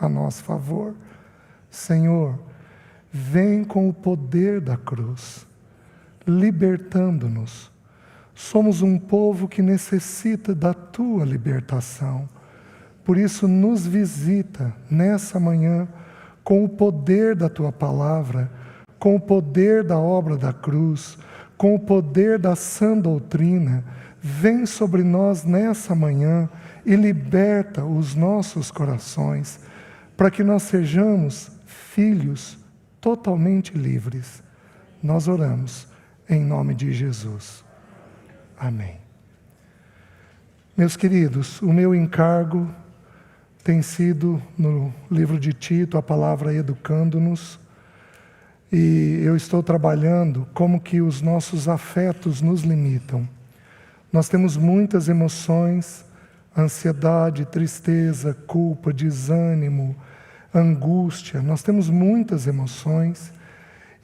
a nosso favor. Senhor, vem com o poder da cruz, libertando-nos. Somos um povo que necessita da Tua libertação. Por isso, nos visita nessa manhã com o poder da Tua palavra, com o poder da obra da cruz, com o poder da sã doutrina. Vem sobre nós nessa manhã e liberta os nossos corações, para que nós sejamos filhos totalmente livres. Nós oramos em nome de Jesus. Amém. Meus queridos, o meu encargo tem sido, no livro de Tito, a palavra educando-nos, e eu estou trabalhando como que os nossos afetos nos limitam. Nós temos muitas emoções, ansiedade, tristeza, culpa, desânimo, angústia. Nós temos muitas emoções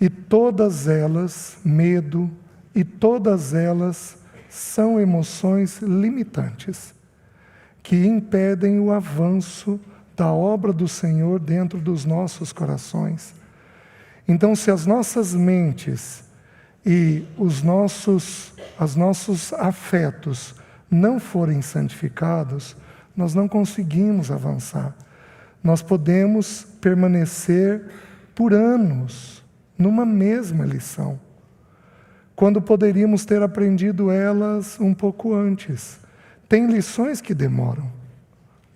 e todas elas, medo, e todas elas são emoções limitantes que impedem o avanço da obra do Senhor dentro dos nossos corações. Então, se as nossas mentes e os nossos afetos não forem santificados, nós não conseguimos avançar. Nós podemos permanecer por anos numa mesma lição, quando poderíamos ter aprendido elas um pouco antes. Tem lições que demoram,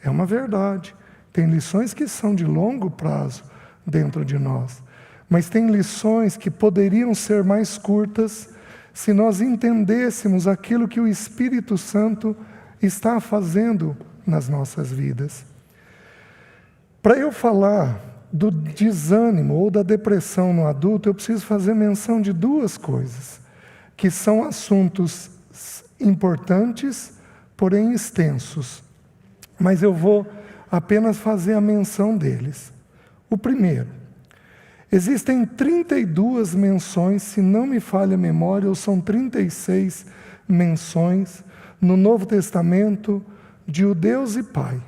é uma verdade. Tem lições que são de longo prazo dentro de nós, mas tem lições que poderiam ser mais curtas se nós entendêssemos aquilo que o Espírito Santo está fazendo nas nossas vidas. Para eu falar do desânimo ou da depressão no adulto, eu preciso fazer menção de duas coisas, que são assuntos importantes, porém extensos. Mas eu vou apenas fazer a menção deles. O primeiro, existem 32 menções, se não me falha a memória, ou são 36 menções no Novo Testamento de o Deus e Pai.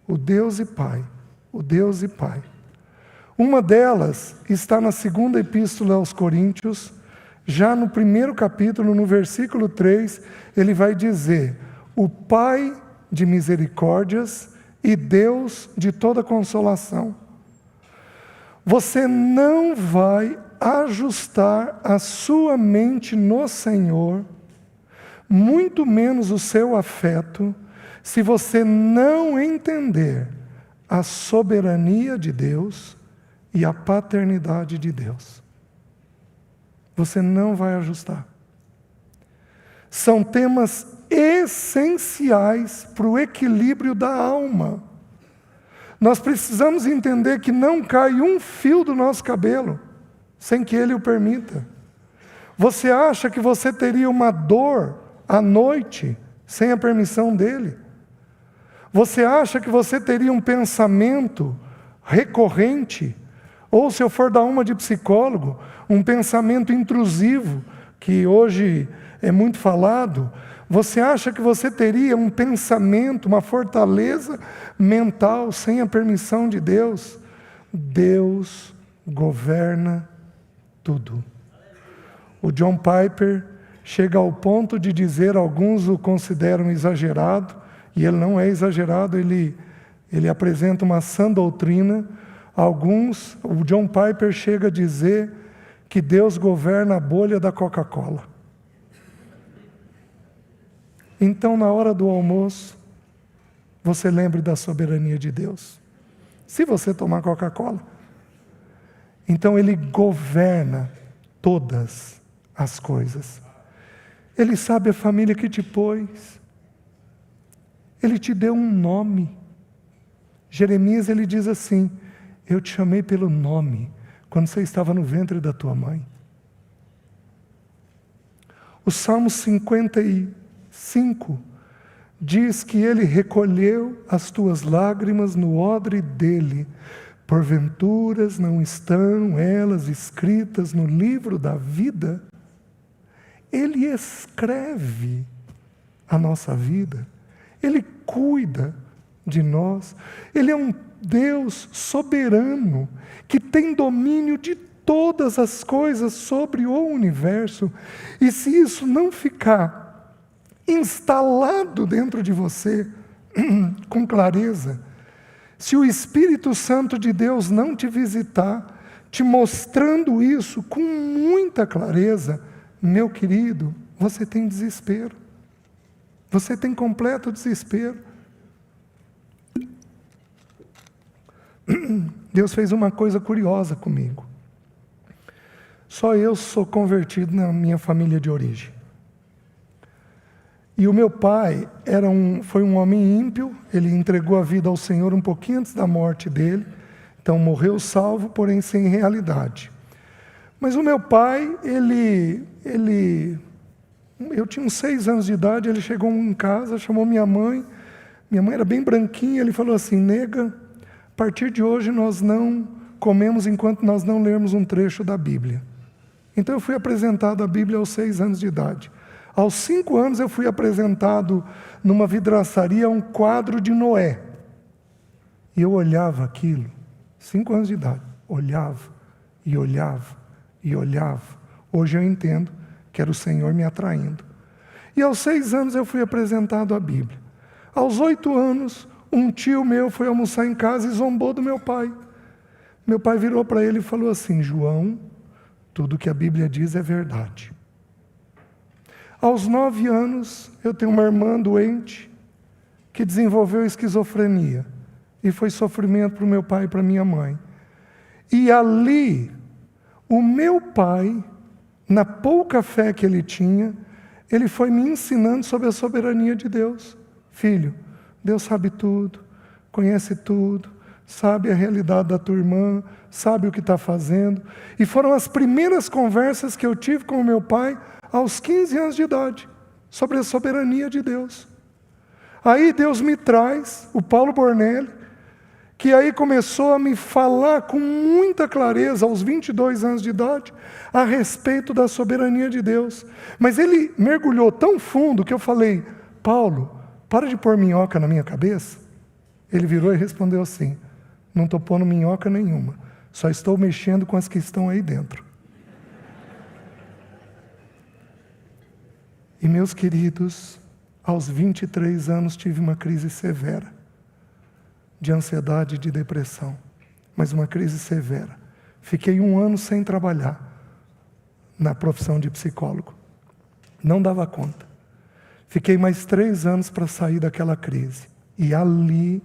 O Deus e Pai. O Deus e Pai. Uma delas está na segunda epístola aos Coríntios, já no primeiro capítulo, no versículo 3, ele vai dizer: o Pai de misericórdias e Deus de toda consolação. Você não vai ajustar a sua mente no Senhor, muito menos o seu afeto, se você não entender a soberania de Deus e a paternidade de Deus. Você não vai ajustar. São temas essenciais para o equilíbrio da alma. Nós precisamos entender que não cai um fio do nosso cabelo sem que Ele o permita. Você acha que você teria uma dor à noite sem a permissão dEle? Você acha que você teria um pensamento recorrente, ou se eu for dar uma de psicólogo, um pensamento intrusivo, que hoje é muito falado? Você acha que você teria um pensamento, uma fortaleza mental sem a permissão de Deus? Deus governa tudo. O John Piper chega ao ponto de dizer, alguns o consideram exagerado, e ele não é exagerado, ele apresenta uma sã doutrina. Alguns, o John Piper chega a dizer que Deus governa a bolha da Coca-Cola. Então, na hora do almoço, você lembre da soberania de Deus. Se você tomar Coca-Cola. Então, Ele governa todas as coisas. Ele sabe a família que te pôs. Ele te deu um nome. Jeremias, ele diz assim: eu te chamei pelo nome, quando você estava no ventre da tua mãe. O Salmo 55 diz que Ele recolheu as tuas lágrimas no odre dEle. Porventuras não estão elas escritas no livro da vida? Ele escreve a nossa vida. Ele cuida de nós. Ele é um Deus soberano, que tem domínio de todas as coisas sobre o universo. E se isso não ficar instalado dentro de você com clareza, se o Espírito Santo de Deus não te visitar, te mostrando isso com muita clareza, meu querido, você tem desespero. Você tem completo desespero. Deus fez uma coisa curiosa comigo. Só eu sou convertido na minha família de origem. E o meu pai foi um homem ímpio, ele entregou a vida ao Senhor um pouquinho antes da morte dele, então morreu salvo, porém sem realidade. Mas o meu pai, eu tinha uns 6 anos de idade, ele chegou em casa, chamou minha mãe era bem branquinha, ele falou assim: nega, a partir de hoje nós não comemos enquanto nós não lermos um trecho da Bíblia. Então eu fui apresentado à Bíblia aos 6 anos de idade. Aos 5 anos eu fui apresentado numa vidraçaria um quadro de Noé. E eu olhava aquilo, 5 anos de idade, olhava e olhava e olhava. Hoje eu entendo que era o Senhor me atraindo. E aos 6 anos eu fui apresentado à Bíblia. Aos 8 anos, um tio meu foi almoçar em casa e zombou do meu pai. Meu pai virou para ele e falou assim: João, tudo que a Bíblia diz é verdade. Aos 9 anos, eu tenho uma irmã doente que desenvolveu esquizofrenia. E foi sofrimento para o meu pai e para minha mãe. E ali, o meu pai, na pouca fé que ele tinha, ele foi me ensinando sobre a soberania de Deus. Filho, Deus sabe tudo, conhece tudo, sabe a realidade da tua irmã, sabe o que está fazendo. E foram as primeiras conversas que eu tive com o meu pai aos 15 anos de idade, sobre a soberania de Deus. Aí Deus me traz o Paulo Bornelli, que aí começou a me falar com muita clareza, aos 22 anos de idade, a respeito da soberania de Deus. Mas ele mergulhou tão fundo que eu falei: Paulo, para de pôr minhoca na minha cabeça. Ele virou e respondeu assim: não estou pondo minhoca nenhuma, só estou mexendo com as que estão aí dentro. E meus queridos, aos 23 anos tive uma crise severa de ansiedade e de depressão, mas uma crise severa. Fiquei 1 ano sem trabalhar na profissão de psicólogo. Não dava conta. Fiquei mais 3 anos para sair daquela crise. E ali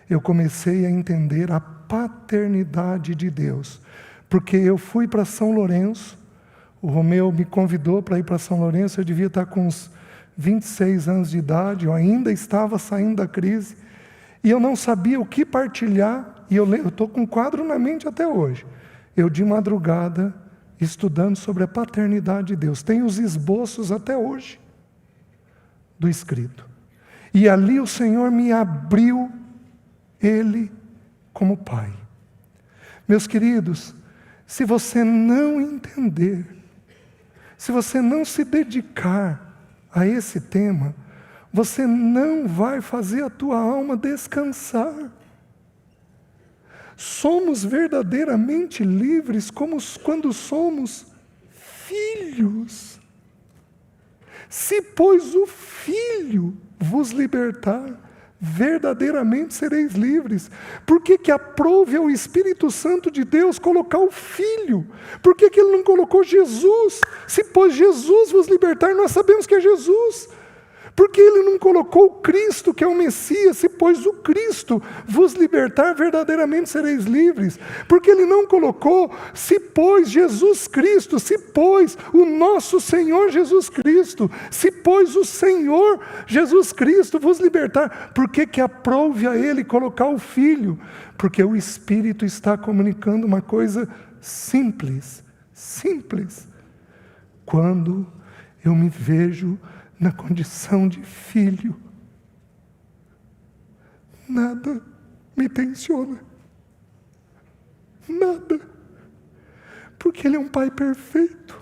eu comecei a entender a paternidade de Deus. Porque eu fui para São Lourenço, o Romeu me convidou para ir para São Lourenço, eu devia estar com uns 26 anos de idade, eu ainda estava saindo da crise, e eu não sabia o que partilhar, e eu estou com um quadro na mente até hoje. Eu de madrugada, estudando sobre a paternidade de Deus, tenho os esboços até hoje do escrito. E ali o Senhor me abriu Ele como Pai. Meus queridos, se você não entender, se você não se dedicar a esse tema, você não vai fazer a tua alma descansar. Somos verdadeiramente livres quando somos filhos. Se, pois, o Filho vos libertar, verdadeiramente sereis livres. Por que aprove ao Espírito Santo de Deus colocar o Filho? Por que Ele não colocou Jesus? Se, pois, Jesus vos libertar, nós sabemos que é Jesus. Por que Ele não colocou o Cristo, que é o Messias? Se, pois, o Cristo vos libertar, verdadeiramente sereis livres. Por que Ele não colocou, se, pois, Jesus Cristo, se, pois, o nosso Senhor Jesus Cristo, se, pois, o Senhor Jesus Cristo vos libertar? Por que aprove a Ele colocar o Filho? Porque o Espírito está comunicando uma coisa simples, simples. Quando eu me vejo na condição de filho, nada me tensiona. Nada. Porque Ele é um Pai perfeito.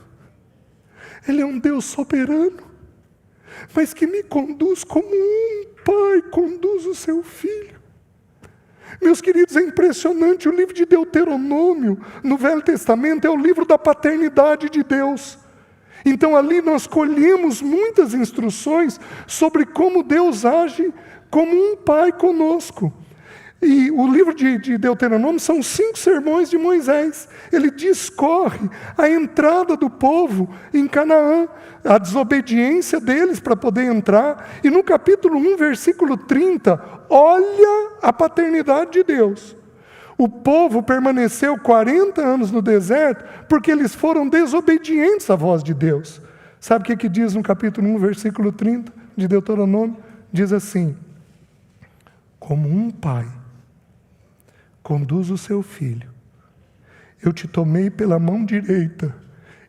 Ele é um Deus soberano. Mas que me conduz como um pai conduz o seu filho. Meus queridos, é impressionante, o livro de Deuteronômio, no Velho Testamento, é o livro da paternidade de Deus. Então ali nós colhemos muitas instruções sobre como Deus age como um pai conosco. E o livro de Deuteronômio são 5 sermões de Moisés. Ele discorre a entrada do povo em Canaã, a desobediência deles para poder entrar. E no capítulo 1, versículo 30, olha a paternidade de Deus. O povo permaneceu 40 anos no deserto porque eles foram desobedientes à voz de Deus. Sabe o que diz no capítulo 1, versículo 30 de Deuteronômio? Diz assim: como um pai conduz o seu filho, eu te tomei pela mão direita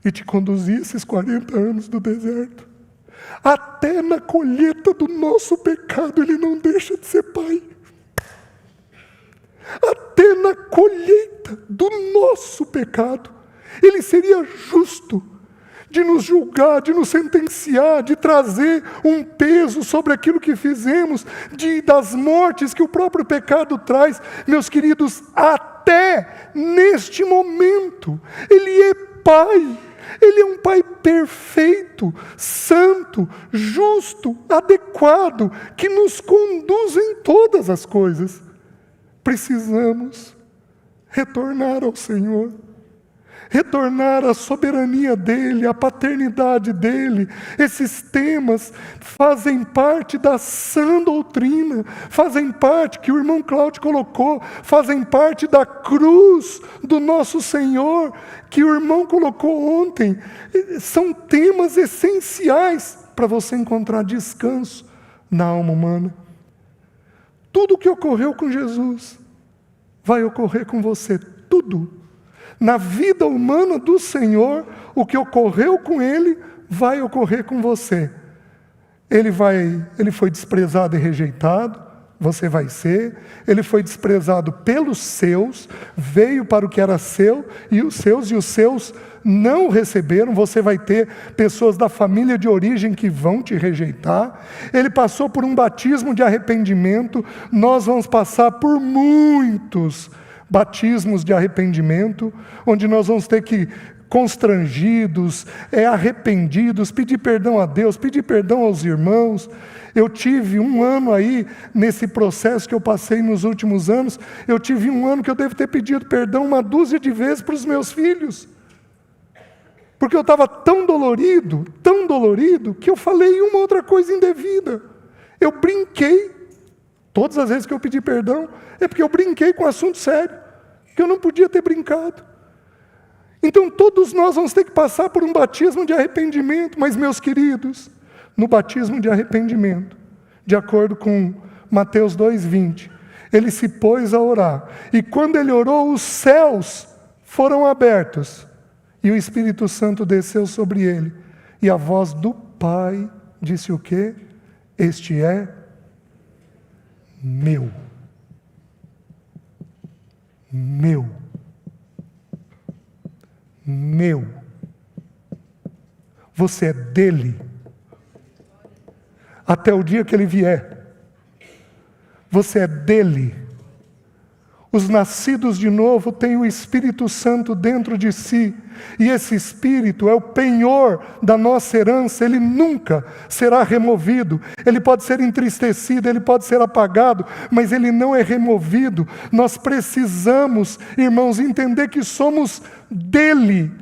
e te conduzi esses 40 anos do deserto. Até na colheita do nosso pecado ele não deixa de ser pai. Até na colheita do nosso pecado ele seria justo de nos julgar, de nos sentenciar, de trazer um peso sobre aquilo que fizemos, das mortes que o próprio pecado traz. Meus queridos, até neste momento, Ele é Pai. Ele é um Pai perfeito, santo, justo, adequado, que nos conduz em todas as coisas. Precisamos retornar ao Senhor. Retornar à soberania dEle, à paternidade dEle. Esses temas fazem parte da sã doutrina, fazem parte, que o irmão Cláudio colocou, fazem parte da cruz do nosso Senhor, que o irmão colocou ontem. São temas essenciais para você encontrar descanso na alma humana. Tudo o que ocorreu com Jesus vai ocorrer com você, tudo. Na vida humana do Senhor, o que ocorreu com Ele, vai ocorrer com você. Ele foi desprezado e rejeitado, você vai ser. Ele foi desprezado pelos seus, veio para o que era seu, e os seus não receberam. Você vai ter pessoas da família de origem que vão te rejeitar. Ele passou por um batismo de arrependimento, nós vamos passar por muitos batismos de arrependimento, onde nós vamos ter que, constrangidos, arrependidos, pedir perdão a Deus, pedir perdão aos irmãos. Eu tive um ano aí, nesse processo que eu passei nos últimos anos, eu tive um ano que eu devo ter pedido perdão uma dúzia de vezes para os meus filhos, porque eu estava tão dolorido, que eu falei uma outra coisa indevida. Eu brinquei. Todas as vezes que eu pedi perdão, é porque eu brinquei com um assunto sério, que eu não podia ter brincado. Então todos nós vamos ter que passar por um batismo de arrependimento. Mas, meus queridos, no batismo de arrependimento, de acordo com Mateus 2,20, ele se pôs a orar. E quando ele orou, os céus foram abertos, e o Espírito Santo desceu sobre ele. E a voz do Pai disse o quê? Este é meu. Meu. Meu. Você é dele. Até o dia que ele vier. Você é dele. Os nascidos de novo têm o Espírito Santo dentro de si. E esse Espírito é o penhor da nossa herança. Ele nunca será removido. Ele pode ser entristecido, ele pode ser apagado, mas ele não é removido. Nós precisamos, irmãos, entender que somos dele.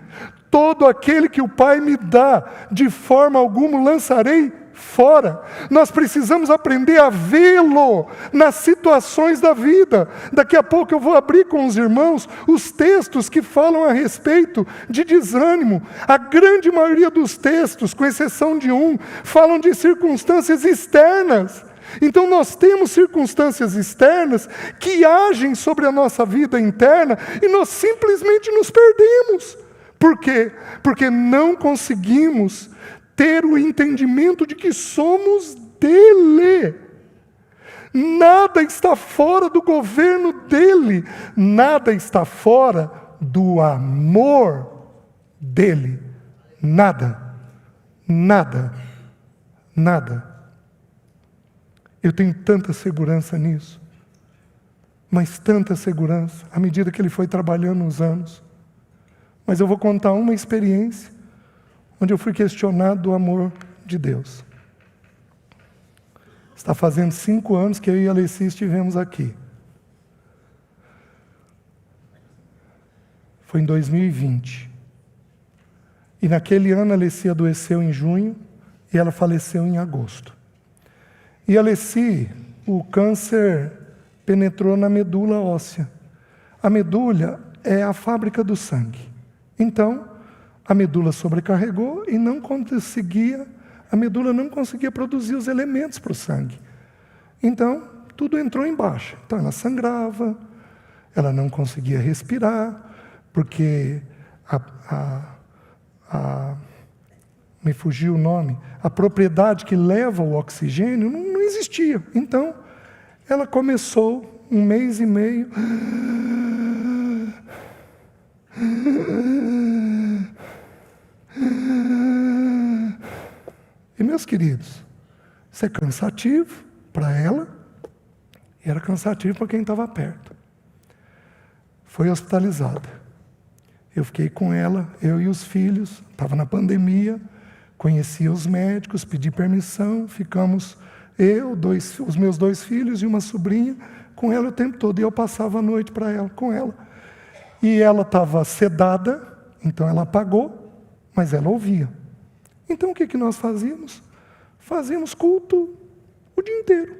Todo aquele que o Pai me dá, de forma alguma lançarei fora. Nós precisamos aprender a vê-lo nas situações da vida. Daqui a pouco eu vou abrir com os irmãos os textos que falam a respeito de desânimo. A grande maioria dos textos, com exceção de um, falam de circunstâncias externas. Então nós temos circunstâncias externas que agem sobre a nossa vida interna e nós simplesmente nos perdemos. Por quê? Porque não conseguimos ter o entendimento de que somos dele. Nada está fora do governo dele. Nada está fora do amor dele. Nada. Nada. Nada. Eu tenho tanta segurança nisso. mas tanta segurança, à medida que ele foi trabalhando os anos. Mas eu vou contar uma experiência onde eu fui questionado do amor de Deus. Está fazendo 5 anos que eu e a Alessi estivemos aqui. Foi em 2020. E naquele ano a Alessi adoeceu em junho e ela faleceu em agosto. E a Alessi, o câncer penetrou na medula óssea. A medula é a fábrica do sangue. Então, a medula sobrecarregou e a medula não conseguia produzir os elementos para o sangue. Então, tudo entrou em baixa. Então, ela sangrava, ela não conseguia respirar, porque me fugiu o nome, a propriedade que leva o oxigênio não existia. Então, ela começou 1 mês e meio. E, meus queridos, isso é cansativo para ela e era cansativo para quem estava perto. Foi hospitalizada. Eu fiquei com ela, eu e os filhos, estava na pandemia, conhecia os médicos, pedi permissão, ficamos os meus 2 filhos e uma sobrinha com ela o tempo todo. E eu passava a noite com ela. E ela estava sedada, então ela apagou, mas ela ouvia. Então o que nós fazíamos? Fazíamos culto o dia inteiro.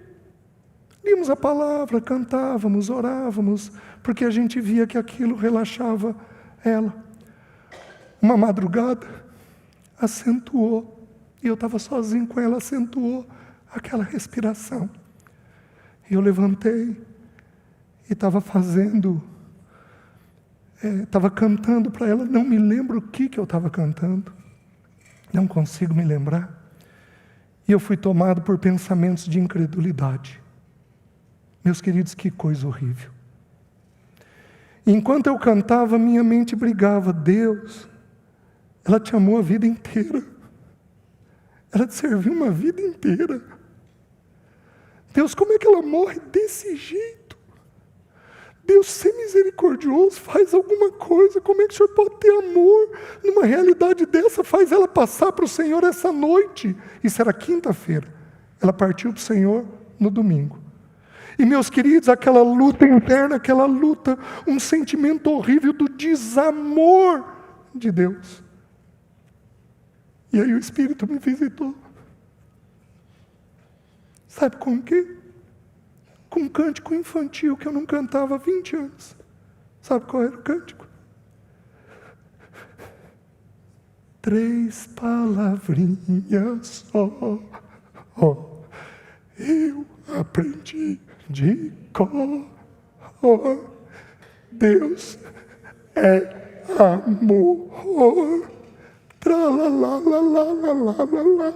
Líamos a palavra, cantávamos, orávamos, porque a gente via que aquilo relaxava ela. Uma madrugada, acentuou, e eu estava sozinho com ela, acentuou aquela respiração. E eu levantei e estava cantando para ela, não me lembro o que eu estava cantando, não consigo me lembrar. E eu fui tomado por pensamentos de incredulidade. Meus queridos, que coisa horrível. Enquanto eu cantava, minha mente brigava. Deus, ela te amou a vida inteira. Ela te serviu uma vida inteira. Deus, como é que ela morre desse jeito? Deus, ser misericordioso, faz alguma coisa. Como é que o Senhor pode ter amor numa realidade dessa? Faz ela passar para o Senhor essa noite. Isso era quinta-feira. Ela partiu para o Senhor no domingo. E, meus queridos, aquela luta interna, um sentimento horrível do desamor de Deus. E aí o Espírito me visitou. Sabe com o quê? Com um cântico infantil que eu não cantava há 20 anos. Sabe qual era o cântico? 3 palavrinhas só, eu aprendi de cor. Deus é amor. Tralalalalalalala.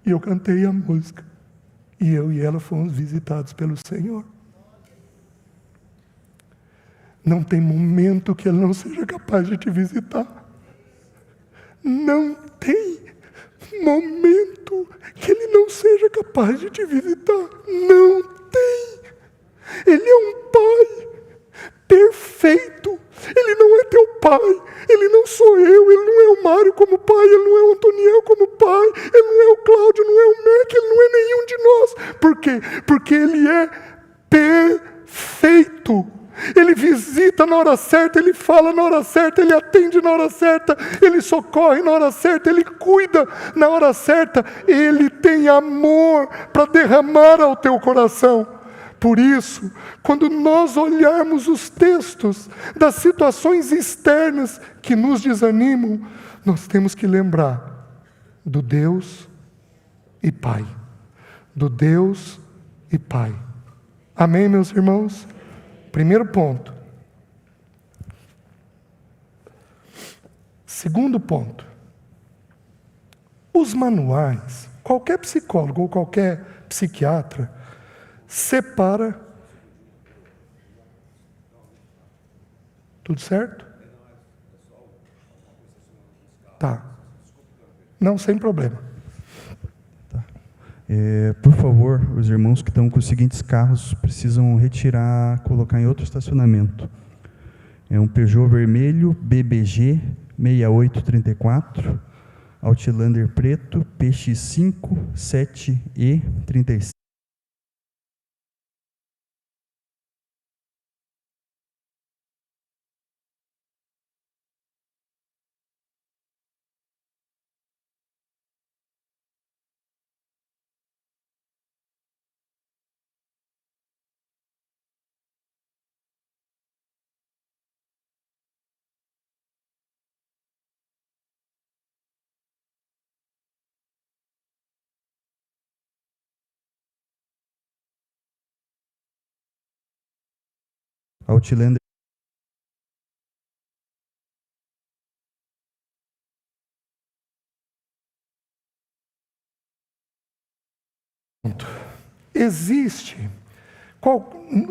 E eu cantei a música. E eu e ela fomos visitados pelo Senhor. Não tem momento que Ele não seja capaz de te visitar. Não tem momento que Ele não seja capaz de te visitar. Não tem. Ele é um Pai perfeito. Ele não é teu pai. Ele não sou eu. Ele não é o Mário como pai. Ele não é o Antoniel como pai. Ele não é o Cláudio, não é o Mac. Ele não é nenhum de nós. Por quê? Porque Ele é perfeito. Ele visita na hora certa, Ele fala na hora certa, Ele atende na hora certa, Ele socorre na hora certa, Ele cuida na hora certa, Ele tem amor para derramar ao teu coração. Por isso, quando nós olharmos os textos das situações externas que nos desanimam, nós temos que lembrar do Deus e Pai. Do Deus e Pai. Amém, meus irmãos? Primeiro ponto. Segundo ponto. Os manuais, qualquer psicólogo ou qualquer psiquiatra, separa. Tudo certo? Tá. Não, sem problema. Tá. Por favor, os irmãos que estão com os seguintes carros precisam retirar, colocar em outro estacionamento. É um Peugeot vermelho BBG 6834, Outlander preto PX5 7E 36. Outlander. Existe.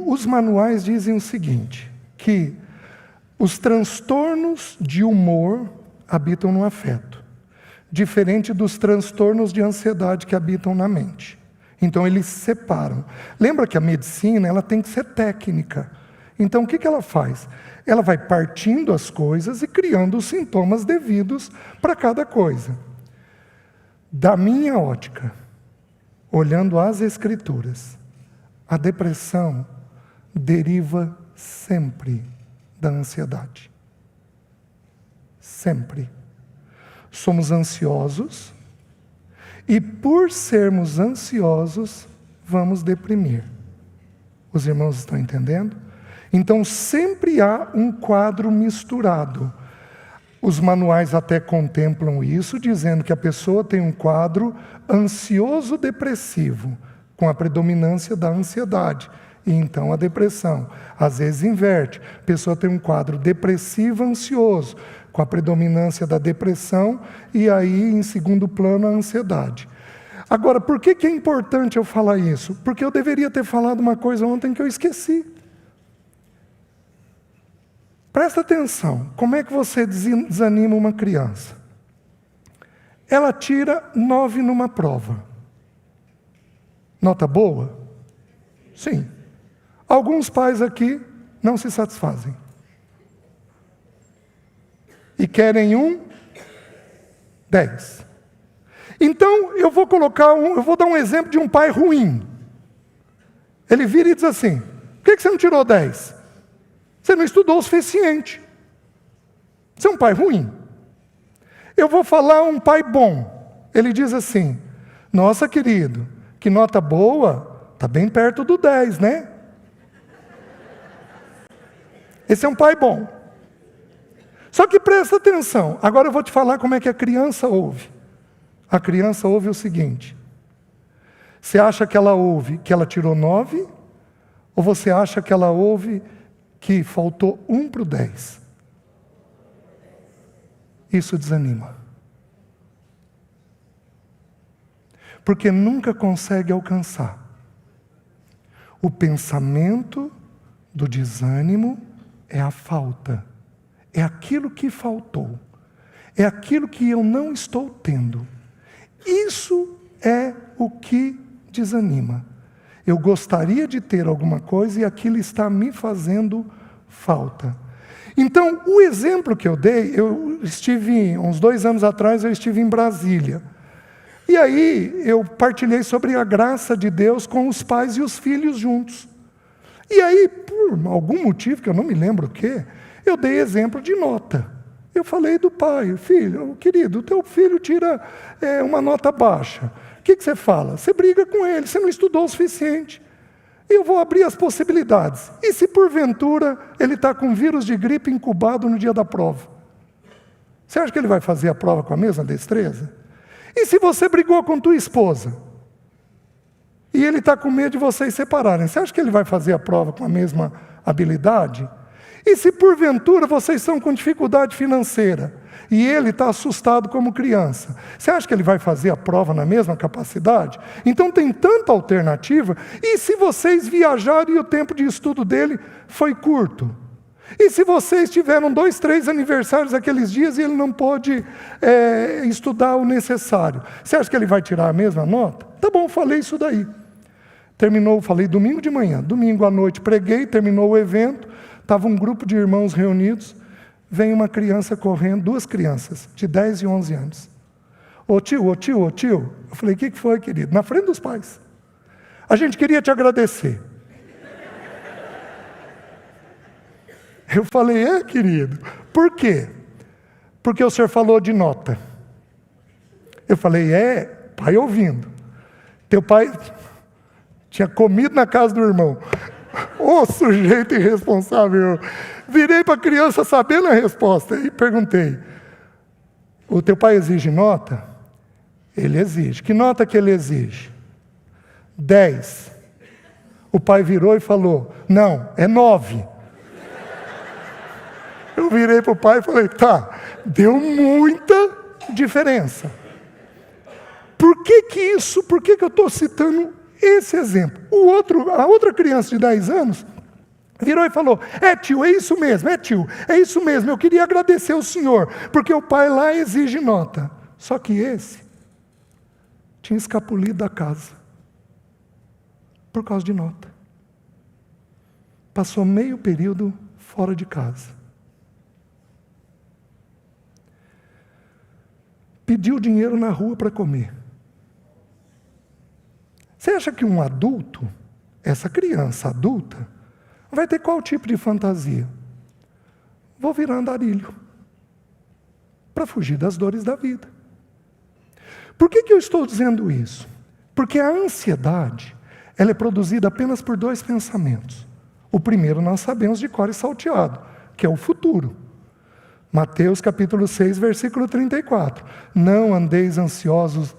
Os manuais dizem o seguinte, que os transtornos de humor habitam no afeto, diferente dos transtornos de ansiedade que habitam na mente. Então eles se separam. Lembra que a medicina ela tem que ser técnica. Então o que ela faz? Ela vai partindo as coisas e criando os sintomas devidos para cada coisa. Da minha ótica, olhando as Escrituras, a depressão deriva sempre da ansiedade. Sempre. Somos ansiosos e, por sermos ansiosos, vamos deprimir. Os irmãos estão entendendo? Então, sempre há um quadro misturado. Os manuais até contemplam isso, dizendo que a pessoa tem um quadro ansioso-depressivo, com a predominância da ansiedade, e então a depressão. Às vezes inverte, a pessoa tem um quadro depressivo-ansioso, com a predominância da depressão, e aí em segundo plano a ansiedade. Agora, por que é importante eu falar isso? Porque eu deveria ter falado uma coisa ontem que eu esqueci. Presta atenção, como é que você desanima uma criança? Ela tira 9 numa prova. Nota boa? Sim. Alguns pais aqui não se satisfazem. E querem um 10. Então, eu vou dar um exemplo de um pai ruim. Ele vira e diz assim, por que você não tirou 10? Você não estudou o suficiente. Você é um pai ruim. Eu vou falar um pai bom. Ele diz assim, nossa querido, que nota boa, está bem perto do 10, né? Esse é um pai bom. Só que presta atenção, agora eu vou te falar como é que a criança ouve. A criança ouve o seguinte, você acha que ela ouve que ela tirou 9? Ou você acha que ela ouve que faltou 1 para o 10? Isso desanima. Porque nunca consegue alcançar. O pensamento do desânimo é a falta. É aquilo que faltou. É aquilo que eu não estou tendo. Isso é o que desanima. Eu gostaria de ter alguma coisa e aquilo está me fazendo falta. Então, o exemplo que eu dei, uns 2 anos atrás, eu estive em Brasília. E aí, eu partilhei sobre a graça de Deus com os pais e os filhos juntos. E aí, por algum motivo, que eu não me lembro o quê, eu dei exemplo de nota. Eu falei do pai, filho, querido, o teu filho tira uma nota baixa. O que você fala? Você briga com ele, você não estudou o suficiente. Eu vou abrir as possibilidades. E se porventura ele está com vírus de gripe incubado no dia da prova? Você acha que ele vai fazer a prova com a mesma destreza? E se você brigou com tua esposa? E ele está com medo de vocês separarem? Você acha que ele vai fazer a prova com a mesma habilidade? E se porventura vocês estão com dificuldade financeira? E ele está assustado como criança. Você acha que ele vai fazer a prova na mesma capacidade? Então tem tanta alternativa. E se vocês viajarem e o tempo de estudo dele foi curto? E se vocês tiveram 2, 3 aniversários aqueles dias e ele não pôde estudar o necessário? Você acha que ele vai tirar a mesma nota? Tá bom, falei isso daí. Terminou, falei domingo de manhã. Domingo à noite preguei, terminou o evento. Estava um grupo de irmãos reunidos. Vem uma criança correndo, 2 crianças, de 10 e 11 anos. Ô tio. Eu falei, o que foi, querido? Na frente dos pais. A gente queria te agradecer. Eu falei, querido, por quê? Porque o senhor falou de nota. Eu falei, pai ouvindo. Teu pai tinha comido na casa do irmão. Ô sujeito irresponsável. Virei para a criança sabendo a resposta e perguntei, o teu pai exige nota? Ele exige. Que nota que ele exige? 10. O pai virou e falou, não, é 9. Eu virei para o pai e falei, tá, deu muita diferença. Por que eu estou citando esse exemplo? A outra criança de 10 anos virou e falou, tio, é isso mesmo, tio, é isso mesmo, eu queria agradecer ao senhor, porque o pai lá exige nota. Só que esse tinha escapulido da casa, por causa de nota. Passou meio período fora de casa. Pediu dinheiro na rua para comer. Você acha que um adulto, essa criança adulta, vai ter qual tipo de fantasia? Vou virar andarilho, para fugir das dores da vida. Por que eu estou dizendo isso? Porque a ansiedade, ela é produzida apenas por 2 pensamentos. O primeiro nós sabemos de cor e salteado, que é o futuro. Mateus capítulo 6, versículo 34. Não andeis ansiosos,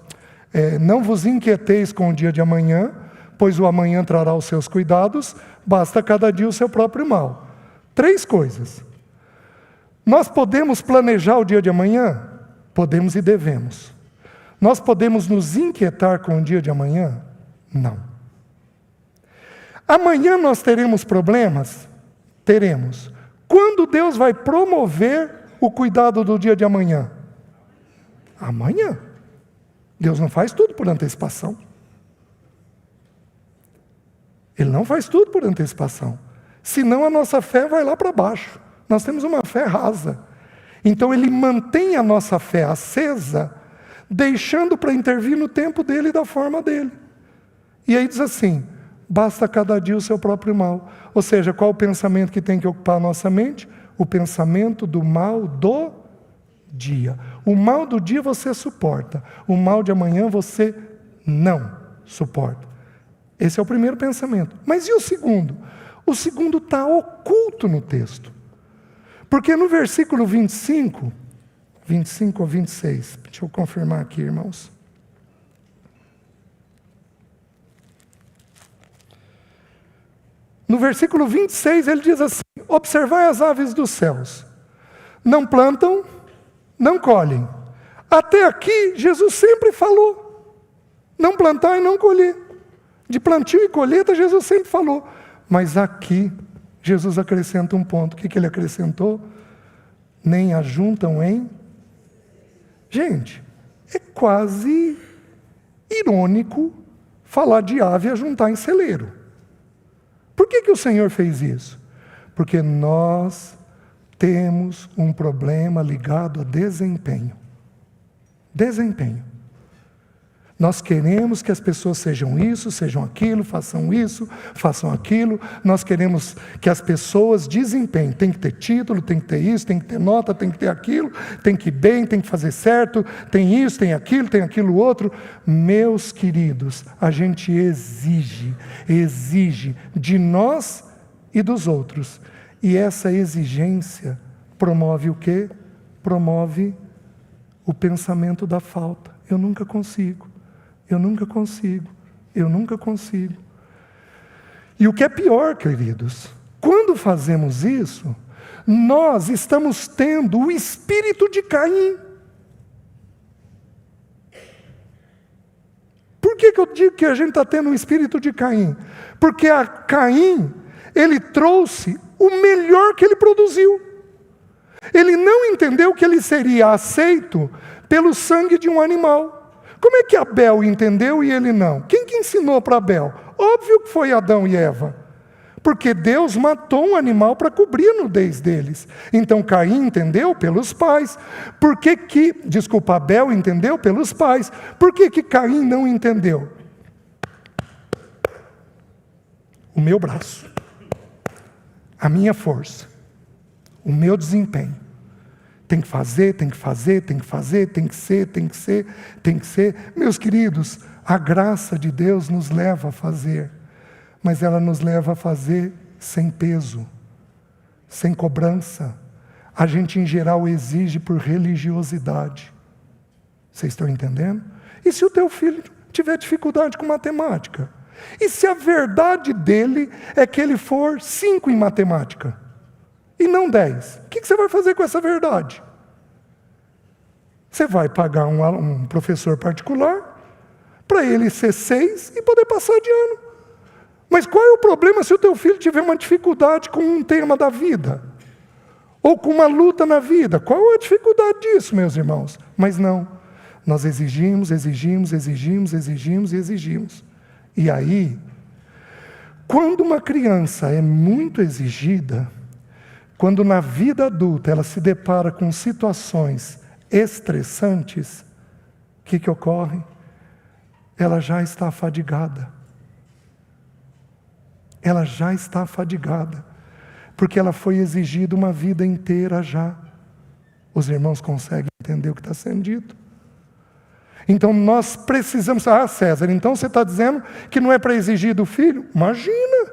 não vos inquieteis com o dia de amanhã, pois o amanhã trará os seus cuidados, basta cada dia o seu próprio mal. 3 coisas. Nós podemos planejar o dia de amanhã? Podemos e devemos. Nós podemos nos inquietar com o dia de amanhã? Não. Amanhã nós teremos problemas? Teremos. Quando Deus vai promover o cuidado do dia de amanhã? Amanhã. Deus não faz tudo por antecipação. Ele não faz tudo por antecipação. Senão a nossa fé vai lá para baixo. Nós temos uma fé rasa. Então Ele mantém a nossa fé acesa, deixando para intervir no tempo dele e da forma dele. E aí diz assim, basta cada dia o seu próprio mal. Ou seja, qual o pensamento que tem que ocupar a nossa mente? O pensamento do mal do dia. O mal do dia você suporta. O mal de amanhã você não suporta. Esse é o primeiro pensamento. Mas e o segundo? O segundo está oculto no texto. Porque no versículo 25 ou 26, deixa eu confirmar aqui, irmãos. No versículo 26 ele diz assim, observai as aves dos céus, não plantam, não colhem. Até aqui Jesus sempre falou, não plantar e não colher. De plantio e colheita Jesus sempre falou. Mas aqui Jesus acrescenta um ponto. O que ele acrescentou? Nem ajuntam em... Gente, é quase irônico falar de ave e ajuntar em celeiro. Por que o Senhor fez isso? Porque nós temos um problema ligado a desempenho. Desempenho. Nós queremos que as pessoas sejam isso, sejam aquilo, façam aquilo. Nós queremos que as pessoas desempenhem. Tem que ter título, tem que ter isso, tem que ter nota, tem que ter aquilo, tem que ir bem, tem que fazer certo, tem isso, tem aquilo outro. Meus queridos, a gente exige de nós e dos outros. E essa exigência promove o quê? Promove o pensamento da falta. Eu nunca consigo. E o que é pior, queridos, quando fazemos isso, nós estamos tendo o espírito de Caim. Por que eu digo que a gente está tendo um espírito de Caim? Porque a Caim, ele trouxe o melhor que ele produziu. Ele não entendeu que ele seria aceito pelo sangue de um animal. Como é que Abel entendeu e ele não? Quem que ensinou para Abel? Óbvio que foi Adão e Eva. Porque Deus matou um animal para cobrir a nudez deles. Então Caim entendeu pelos pais. Abel entendeu pelos pais. Por que Caim não entendeu? O meu braço, a minha força, o meu desempenho. Tem que fazer, tem que fazer, tem que fazer, tem que ser, tem que ser, tem que ser. Meus queridos, a graça de Deus nos leva a fazer, mas ela nos leva a fazer sem peso, sem cobrança. A gente, em geral, exige por religiosidade. Vocês estão entendendo? E se o teu filho tiver dificuldade com matemática? E se a verdade dele é que ele for 5 em matemática? E não 10. O que você vai fazer com essa verdade? Você vai pagar um professor particular para ele ser 6 e poder passar de ano. Mas qual é o problema se o teu filho tiver uma dificuldade com um tema da vida? Ou com uma luta na vida? Qual é a dificuldade disso, meus irmãos? Mas não. Nós exigimos. E aí, quando uma criança é muito exigida, quando na vida adulta ela se depara com situações estressantes, o que ocorre? Ela já está fadigada. Ela já está fadigada, porque ela foi exigida uma vida inteira já. Os irmãos conseguem entender o que está sendo dito? Então nós precisamos... César, então você está dizendo que não é para exigir do filho? Imagina!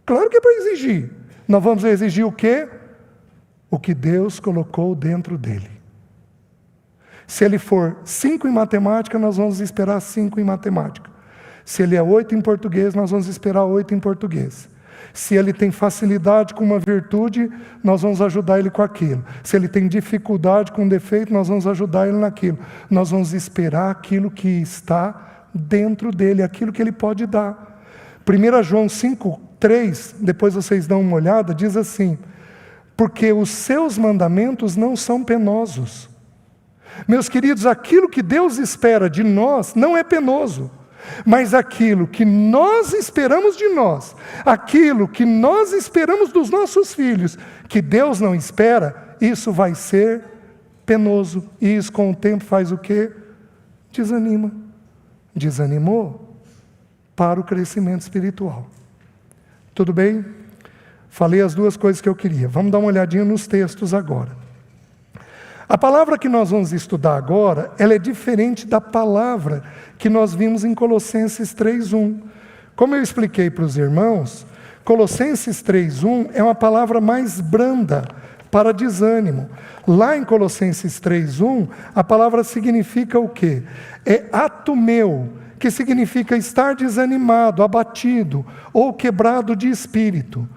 Claro que é para exigir. Nós vamos exigir o quê? O que Deus colocou dentro dele. Se ele for 5 em matemática, nós vamos esperar 5 em matemática. Se ele é 8 em português, nós vamos esperar 8 em português. Se ele tem facilidade com uma virtude, nós vamos ajudar ele com aquilo. Se ele tem dificuldade com um defeito, nós vamos ajudar ele naquilo. Nós vamos esperar aquilo que está dentro dele, aquilo que ele pode dar. 1 João 5:3, depois vocês dão uma olhada, diz assim: porque os seus mandamentos não são penosos. Meus queridos, aquilo que Deus espera de nós não é penoso. Mas aquilo que nós esperamos de nós, aquilo que nós esperamos dos nossos filhos, que Deus não espera, isso vai ser penoso. E isso com o tempo faz o quê? Desanima. Desanimou para o crescimento espiritual. Tudo bem? Falei as duas coisas que eu queria. Vamos dar uma olhadinha nos textos agora. A palavra que nós vamos estudar agora, ela é diferente da palavra que nós vimos em Colossenses 3:1. Como eu expliquei para os irmãos, Colossenses 3:1 é uma palavra mais branda para desânimo. Lá em Colossenses 3:1, a palavra significa o quê? É atumeu, que significa estar desanimado, abatido ou quebrado de espírito.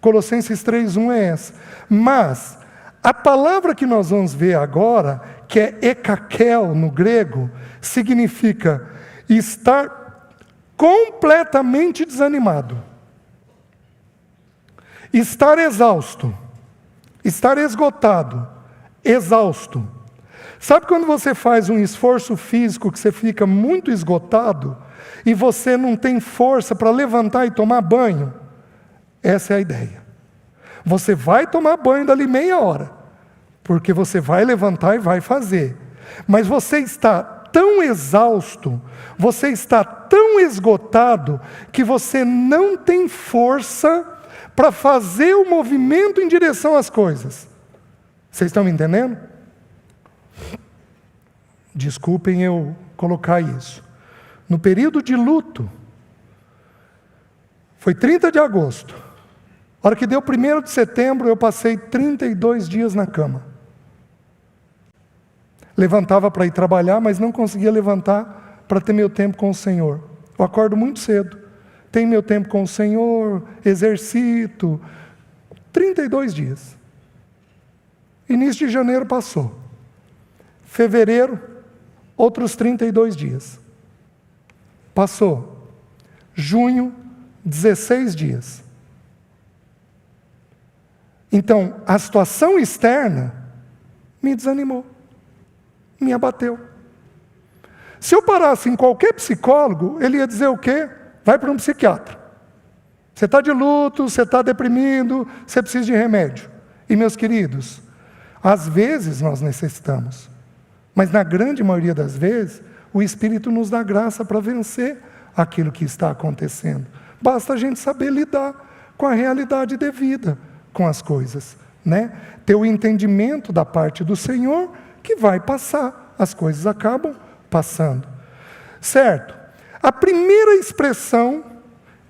Colossenses 3:1 é essa. Mas a palavra que nós vamos ver agora, que é ekakel no grego, significa estar completamente desanimado, estar exausto, estar esgotado, exausto. Sabe quando você faz um esforço físico que você fica muito esgotado e você não tem força para levantar e tomar banho? Essa é a ideia. Você vai tomar banho dali meia hora, porque você vai levantar e vai fazer. Mas você está tão exausto, você está tão esgotado, que você não tem força para fazer o movimento em direção às coisas. Vocês estão me entendendo? Desculpem eu colocar isso. No período de luto, foi 30 de agosto. A hora que deu 1º de setembro, eu passei 32 dias na cama. Levantava para ir trabalhar, mas não conseguia levantar para ter meu tempo com o Senhor. Eu acordo muito cedo, tenho meu tempo com o Senhor, exercito. 32 dias. Início de janeiro passou. Fevereiro, outros 32 dias. Passou. Junho, 16 dias. Então, a situação externa me desanimou, me abateu. Se eu parasse em qualquer psicólogo, ele ia dizer o quê? Vai para um psiquiatra. Você está de luto, você está deprimido, você precisa de remédio. E meus queridos, às vezes nós necessitamos, mas na grande maioria das vezes, o Espírito nos dá graça para vencer aquilo que está acontecendo. Basta a gente saber lidar com a realidade devida com as coisas, né? Ter o entendimento da parte do Senhor que vai passar, as coisas acabam passando. Certo? A primeira expressão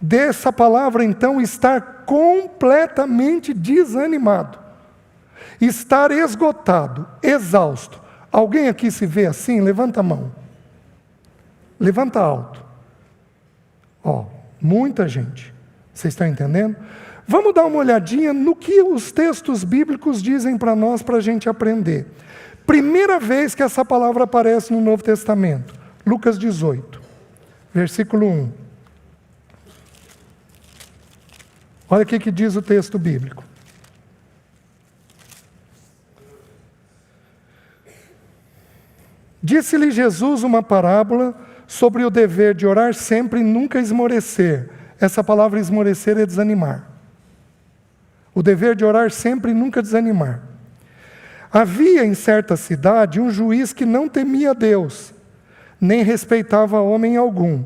dessa palavra, então, estar completamente desanimado, estar esgotado, exausto. Alguém aqui se vê assim? Levanta a mão. Levanta alto. Ó, muita gente. Vocês estão entendendo? Vamos dar uma olhadinha no que os textos bíblicos dizem para nós, para a gente aprender. Primeira vez que essa palavra aparece no Novo Testamento, Lucas 18, versículo 1. Olha o que diz o texto bíblico. Disse-lhe Jesus uma parábola sobre o dever de orar sempre e nunca esmorecer. Essa palavra esmorecer é desanimar. O dever de orar sempre e nunca desanimar. Havia em certa cidade um juiz que não temia Deus, nem respeitava homem algum.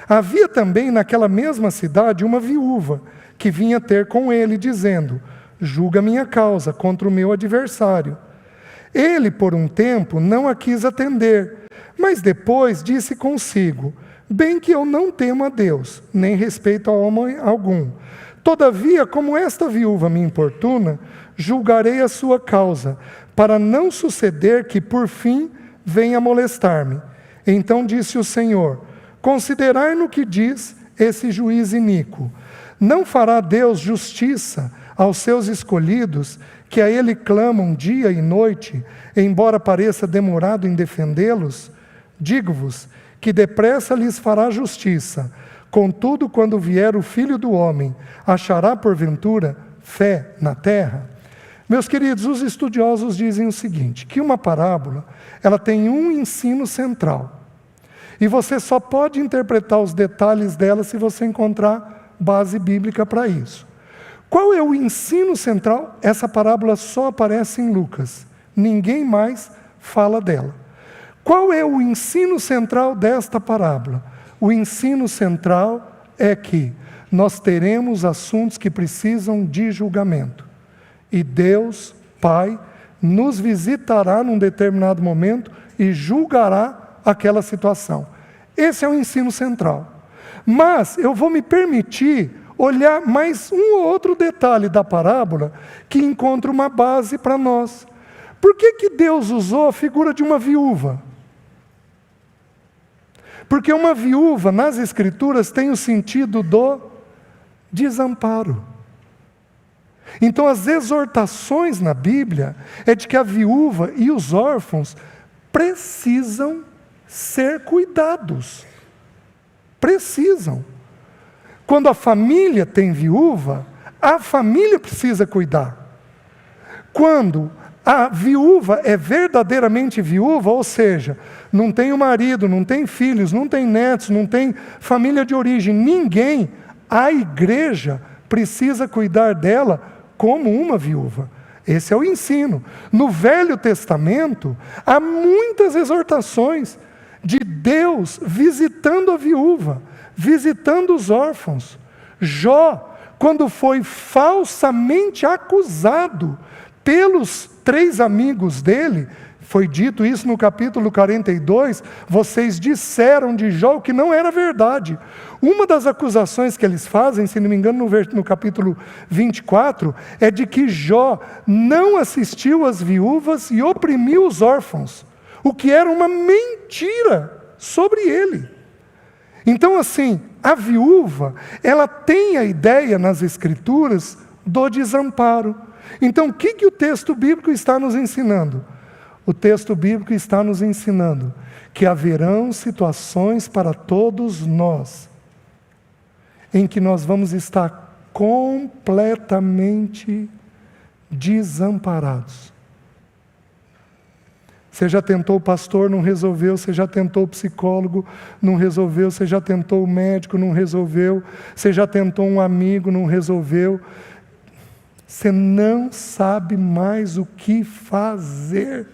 Havia também naquela mesma cidade uma viúva, que vinha ter com ele, dizendo: julga minha causa contra o meu adversário. Ele, por um tempo, não a quis atender, mas depois disse consigo: bem que eu não temo a Deus, nem respeito a homem algum. Todavia, como esta viúva me importuna, julgarei a sua causa, para não suceder que, por fim, venha molestar-me. Então disse o Senhor: considerai no que diz esse juiz iníquo. Não fará Deus justiça aos seus escolhidos, que a Ele clamam dia e noite, embora pareça demorado em defendê-los? Digo-vos que depressa lhes fará justiça. Contudo, quando vier o Filho do Homem, achará porventura fé na terra? Meus queridos, os estudiosos dizem o seguinte, que uma parábola, ela tem um ensino central. E você só pode interpretar os detalhes dela se você encontrar base bíblica para isso. Qual é o ensino central? Essa parábola só aparece em Lucas. Ninguém mais fala dela. Qual é o ensino central desta parábola? O ensino central é que nós teremos assuntos que precisam de julgamento. E Deus, Pai, nos visitará num determinado momento e julgará aquela situação. Esse é o ensino central. Mas eu vou me permitir olhar mais um ou outro detalhe da parábola que encontra uma base para nós. Por que Deus usou a figura de uma viúva? Porque uma viúva, nas Escrituras, tem o sentido do desamparo. Então, as exortações na Bíblia é de que a viúva e os órfãos precisam ser cuidados. Precisam. Quando a família tem viúva, a família precisa cuidar. Quando a viúva é verdadeiramente viúva, ou seja, não tem o marido, não tem filhos, não tem netos, não tem família de origem, ninguém, a igreja precisa cuidar dela como uma viúva. Esse é o ensino. No Velho Testamento, há muitas exortações de Deus visitando a viúva, visitando os órfãos. Jó, quando foi falsamente acusado pelos 3 amigos dele, foi dito isso no capítulo 42, vocês disseram de Jó o que não era verdade. Uma das acusações que eles fazem, se não me engano, no capítulo 24, é de que Jó não assistiu às viúvas e oprimiu os órfãos, o que era uma mentira sobre ele. Então, assim, a viúva, ela tem a ideia nas Escrituras do desamparo. Então, o que o texto bíblico está nos ensinando? O texto bíblico está nos ensinando que haverão situações para todos nós em que nós vamos estar completamente desamparados. Você já tentou o pastor, não resolveu. Você já tentou o psicólogo, não resolveu. Você já tentou o médico, não resolveu. Você já tentou um amigo, não resolveu. Você não sabe mais o que fazer.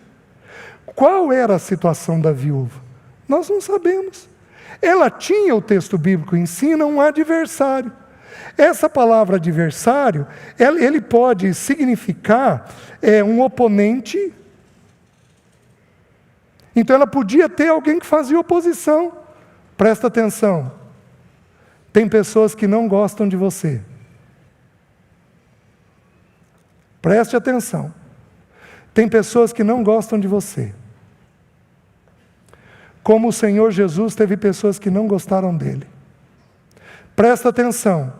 Qual era a situação da viúva? Nós não sabemos. Ela tinha, o texto bíblico ensina, um adversário. Essa palavra adversário, ele pode significar um oponente. Então ela podia ter alguém que fazia oposição. Presta atenção. Tem pessoas que não gostam de você. Preste atenção. Tem pessoas que não gostam de você. Como o Senhor Jesus teve pessoas que não gostaram dele. Presta atenção.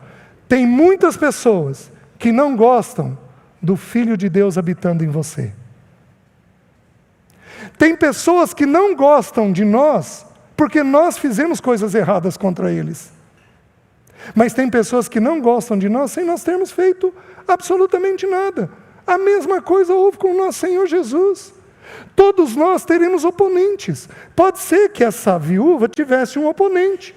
Tem muitas pessoas que não gostam do Filho de Deus habitando em você. Tem pessoas que não gostam de nós porque nós fizemos coisas erradas contra eles. Mas tem pessoas que não gostam de nós sem nós termos feito absolutamente nada. A mesma coisa houve com o nosso Senhor Jesus. Todos nós teremos oponentes. Pode ser que essa viúva tivesse um oponente,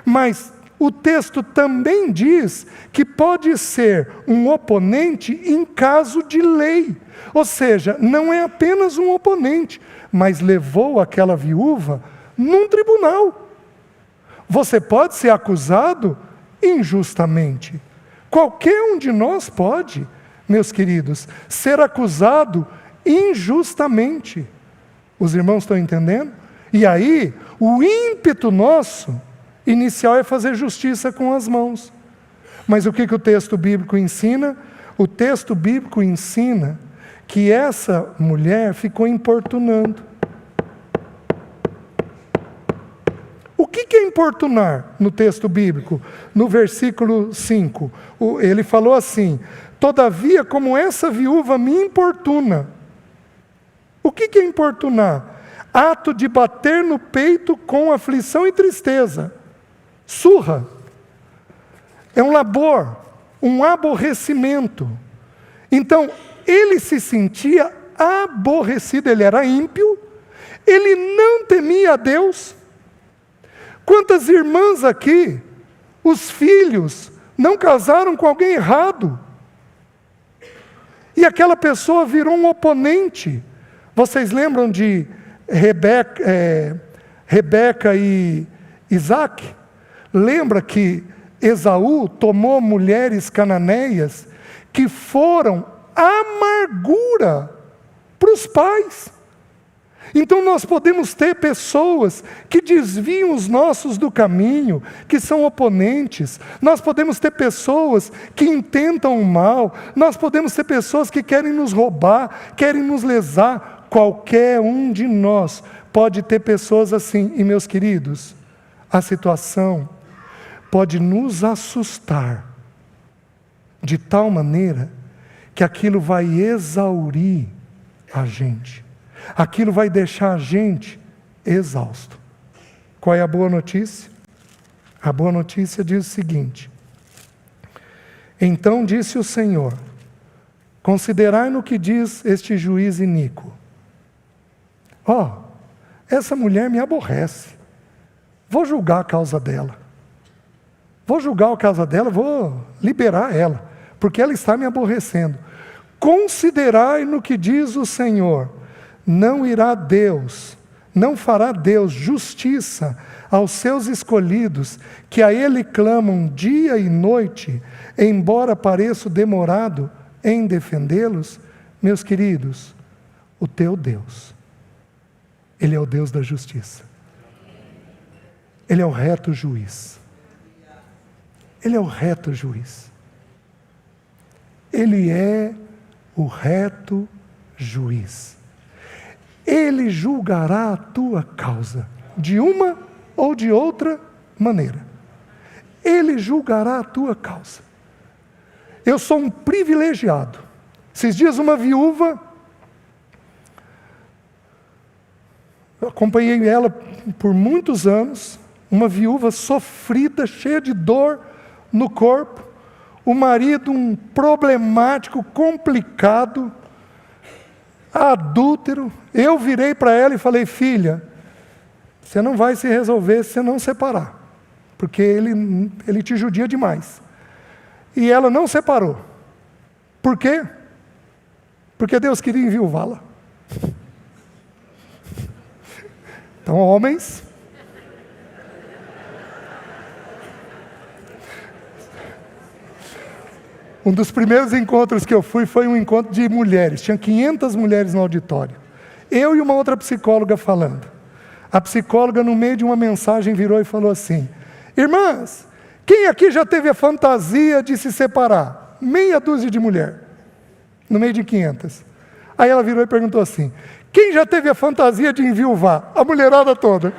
mas o texto também diz que pode ser um oponente em caso de lei. Ou seja, não é apenas um oponente, mas levou aquela viúva num tribunal. Você pode ser acusado injustamente. Qualquer um de nós pode, meus queridos, ser acusado injustamente. Os irmãos estão entendendo? E aí, o ímpeto nosso inicial é fazer justiça com as mãos. Mas o que o texto bíblico ensina? O texto bíblico ensina que essa mulher ficou importunando. O que é importunar no texto bíblico? No versículo 5, ele falou assim: todavia, como essa viúva me importuna. O que é importunar? Ato de bater no peito com aflição e tristeza. Surra. É um labor, um aborrecimento. Então, ele se sentia aborrecido, ele era ímpio, ele não temia a Deus. Quantas irmãs aqui, os filhos, não casaram com alguém errado? E aquela pessoa virou um oponente. Vocês lembram de Rebeca e Isaac? Lembra que Esaú tomou mulheres cananeias que foram amargura para os pais. Então nós podemos ter pessoas que desviam os nossos do caminho, que são oponentes. Nós podemos ter pessoas que intentam o mal. Nós podemos ter pessoas que querem nos roubar, querem nos lesar. Qualquer um de nós pode ter pessoas assim. E meus queridos, a situação pode nos assustar de tal maneira que aquilo vai exaurir a gente. Aquilo vai deixar a gente exausto. Qual é a boa notícia? A boa notícia diz o seguinte: então disse o Senhor, considerai no que diz este juiz iníquo. Essa mulher me aborrece. Vou julgar a causa dela. Vou liberar ela, porque ela está me aborrecendo. Considerai no que diz o Senhor, não fará Deus justiça aos seus escolhidos, que a Ele clamam dia e noite, embora pareça demorado em defendê-los? Meus queridos, o teu Deus, Ele é o Deus da justiça. Ele é o reto juiz. Ele é o reto juiz. Ele é o reto juiz. Ele julgará a tua causa, de uma ou de outra maneira. Ele julgará a tua causa. Eu sou um privilegiado. Esses dias uma viúva, eu acompanhei ela por muitos anos, uma viúva sofrida, cheia de dor no corpo, o marido um problemático, complicado, adúltero. Eu virei para ela e falei: filha, você não vai se resolver se você não separar, porque ele te judia demais. E ela não separou. Por quê? Porque Deus queria enviuvá-la. Então, homens, um dos primeiros encontros que eu fui foi um encontro de mulheres. Tinha 500 mulheres no auditório. Eu e uma outra psicóloga falando. A psicóloga, no meio de uma mensagem, virou e falou assim: irmãs, quem aqui já teve a fantasia de se separar? Meia dúzia de mulher, no meio de 500. Aí ela virou e perguntou assim: quem já teve a fantasia de enviuvar? A mulherada toda.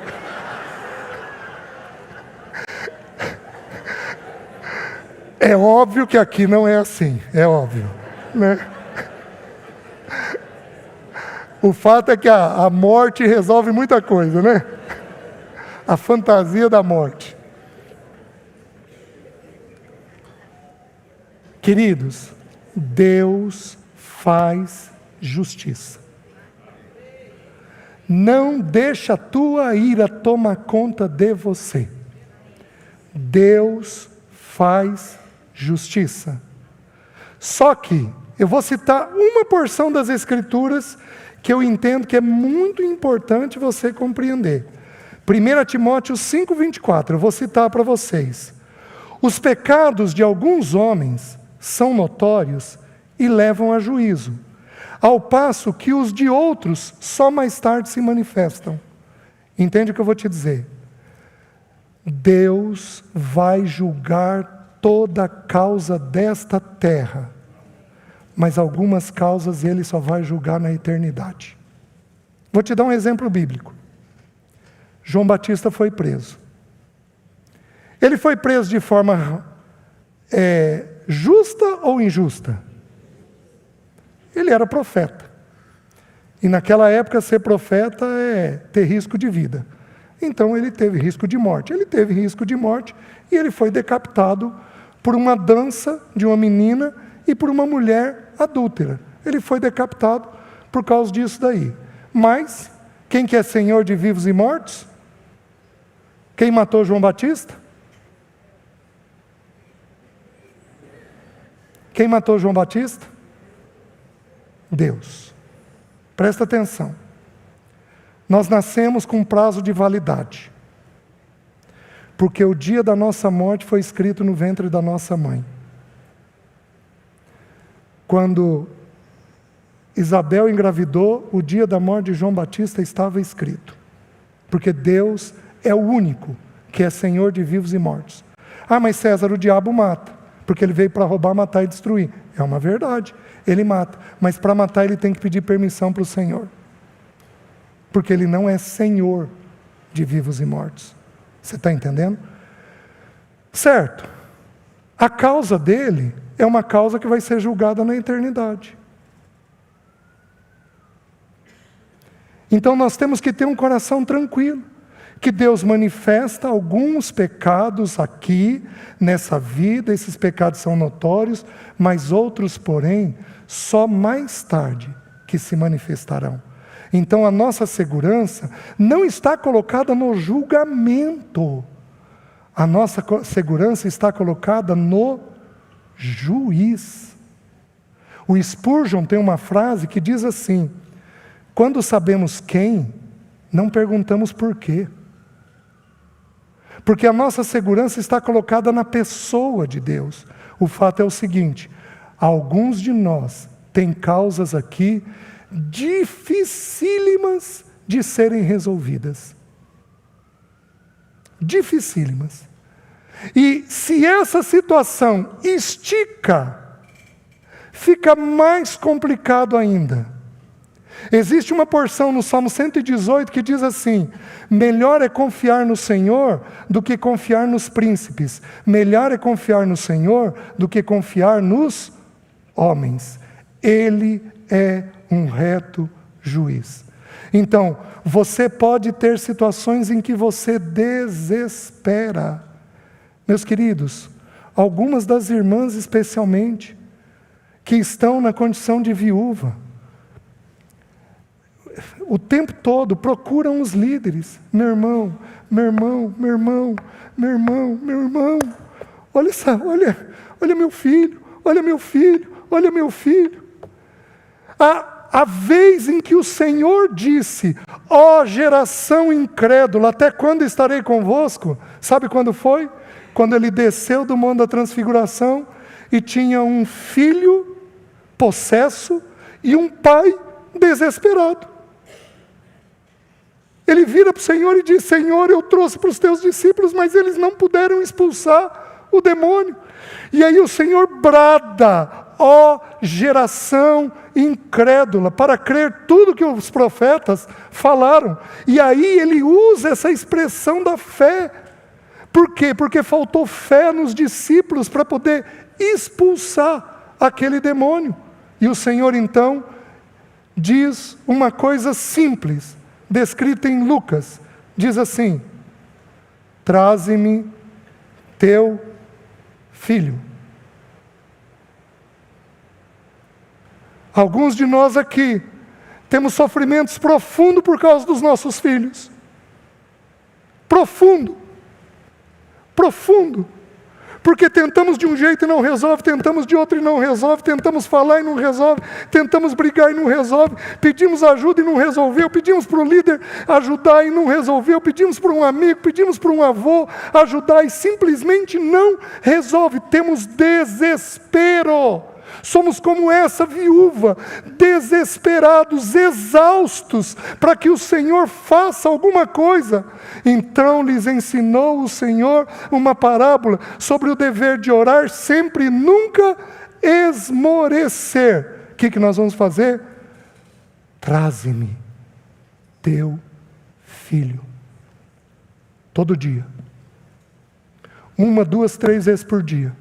É óbvio que aqui não é assim, é óbvio, né? O fato é que a morte resolve muita coisa, né? A fantasia da morte. Queridos, Deus faz justiça. Não deixa a tua ira tomar conta de você. Deus faz justiça. Só que eu vou citar uma porção das Escrituras que eu entendo que é muito importante você compreender. 1 Timóteo 5,24, eu vou citar para vocês. Os pecados de alguns homens são notórios e levam a juízo, ao passo que os de outros só mais tarde se manifestam. Entende o que eu vou te dizer? Deus vai julgar toda causa desta terra, mas algumas causas Ele só vai julgar na eternidade. Vou te dar um exemplo bíblico. João Batista foi preso. Ele foi preso de forma justa ou injusta? Ele era profeta. E naquela época ser profeta é ter risco de vida. Então ele teve risco de morte. Ele teve risco de morte e ele foi decapitado por uma dança de uma menina e por uma mulher adúltera. Ele foi decapitado por causa disso daí. Mas, quem que é Senhor de vivos e mortos? Quem matou João Batista? Quem matou João Batista? Deus. Presta atenção. Nós nascemos com prazo de validade, porque o dia da nossa morte foi escrito no ventre da nossa mãe. Quando Isabel engravidou, o dia da morte de João Batista estava escrito, porque Deus é o único que é Senhor de vivos e mortos. Ah, mas César, o diabo mata, porque ele veio para roubar, matar e destruir. É uma verdade, ele mata, mas para matar ele tem que pedir permissão para o Senhor, porque ele não é Senhor de vivos e mortos. Você está entendendo? Certo. A causa dele é uma causa que vai ser julgada na eternidade. Então nós temos que ter um coração tranquilo, que Deus manifesta alguns pecados aqui, nessa vida, esses pecados são notórios, mas outros, porém, só mais tarde que se manifestarão. Então a nossa segurança não está colocada no julgamento, a nossa segurança está colocada no juiz. O Spurgeon tem uma frase que diz assim: quando sabemos quem, não perguntamos por quê. Porque a nossa segurança está colocada na pessoa de Deus. O fato é o seguinte: alguns de nós têm causas aqui dificílimas de serem resolvidas. Dificílimas. E se essa situação estica, fica mais complicado ainda. Existe uma porção no Salmo 118 que diz assim: melhor é confiar no Senhor do que confiar nos príncipes. Melhor é confiar no Senhor do que confiar nos homens. Ele é um reto juiz. Então, você pode ter situações em que você desespera. Meus queridos, algumas das irmãs especialmente, que estão na condição de viúva, o tempo todo procuram os líderes. Meu irmão, meu irmão, meu irmão, meu irmão, meu irmão. Olha meu filho, olha meu filho, olha meu filho. A vez em que o Senhor disse: ó geração incrédula, até quando estarei convosco? Sabe quando foi? Quando ele desceu do monte da transfiguração e tinha um filho possesso e um pai desesperado. Ele vira para o Senhor e diz: Senhor, eu trouxe para os teus discípulos, mas eles não puderam expulsar o demônio. E aí o Senhor brada: ó geração incrédula, para crer tudo que os profetas falaram. E aí ele usa essa expressão da fé. Por quê? Porque faltou fé nos discípulos para poder expulsar aquele demônio. E o Senhor então diz uma coisa simples, descrita em Lucas. Diz assim: traze-me teu filho. Alguns de nós aqui temos sofrimentos profundos por causa dos nossos filhos. Profundo. Porque tentamos de um jeito e não resolve, tentamos de outro e não resolve, tentamos falar e não resolve, tentamos brigar e não resolve, pedimos ajuda e não resolveu, pedimos para o líder ajudar e não resolveu, pedimos para um amigo, pedimos para um avô ajudar e simplesmente não resolve. Temos desespero. Somos como essa viúva, desesperados, exaustos, para que o Senhor faça alguma coisa. Então lhes ensinou o Senhor uma parábola sobre o dever de orar sempre e nunca esmorecer. O que nós vamos fazer? Traze-me teu filho. Todo dia. 1, 2, 3 vezes por dia.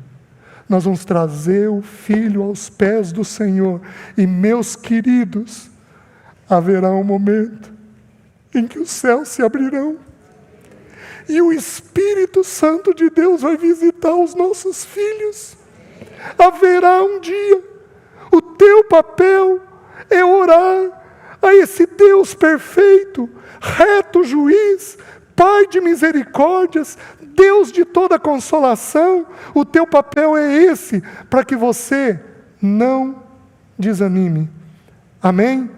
Nós vamos trazer o filho aos pés do Senhor. E, meus queridos, haverá um momento em que os céus se abrirão. E o Espírito Santo de Deus vai visitar os nossos filhos. Haverá um dia. O teu papel é orar a esse Deus perfeito, reto juiz, Pai de misericórdias, Deus de toda consolação. O teu papel é esse, para que você não desanime. Amém?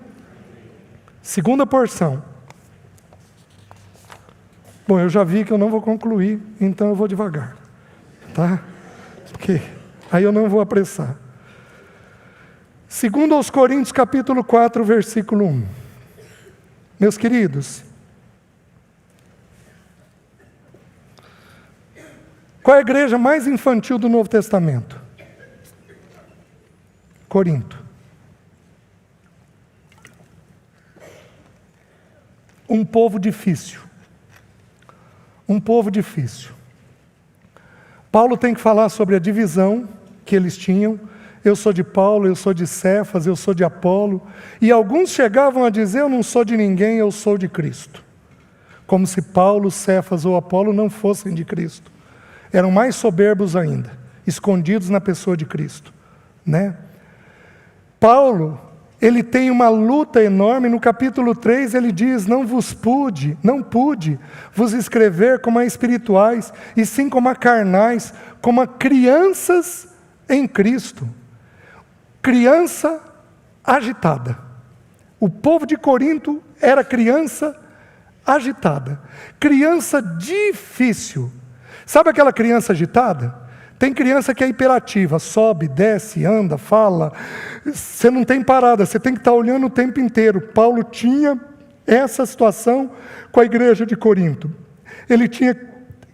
Segunda porção. Bom, eu já vi que eu não vou concluir, então eu vou devagar. Tá? Porque aí eu não vou apressar. 2 aos Coríntios, capítulo 4, versículo 1. Meus queridos, qual é a igreja mais infantil do Novo Testamento? Corinto. Um povo difícil. Um povo difícil. Paulo tem que falar sobre a divisão que eles tinham. Eu sou de Paulo, eu sou de Cefas, eu sou de Apolo. E alguns chegavam a dizer: eu não sou de ninguém, eu sou de Cristo. Como se Paulo, Cefas ou Apolo não fossem de Cristo. Eram mais soberbos ainda, escondidos na pessoa de Cristo, né? Paulo, ele tem uma luta enorme. No capítulo 3 ele diz: não pude vos escrever como a espirituais, e sim como a carnais, como a crianças em Cristo. Criança agitada. O povo de Corinto era criança agitada, criança difícil. Sabe aquela criança agitada? Tem criança que é hiperativa, sobe, desce, anda, fala. Você não tem parada, você tem que estar olhando o tempo inteiro. Paulo tinha essa situação com a igreja de Corinto. Ele tinha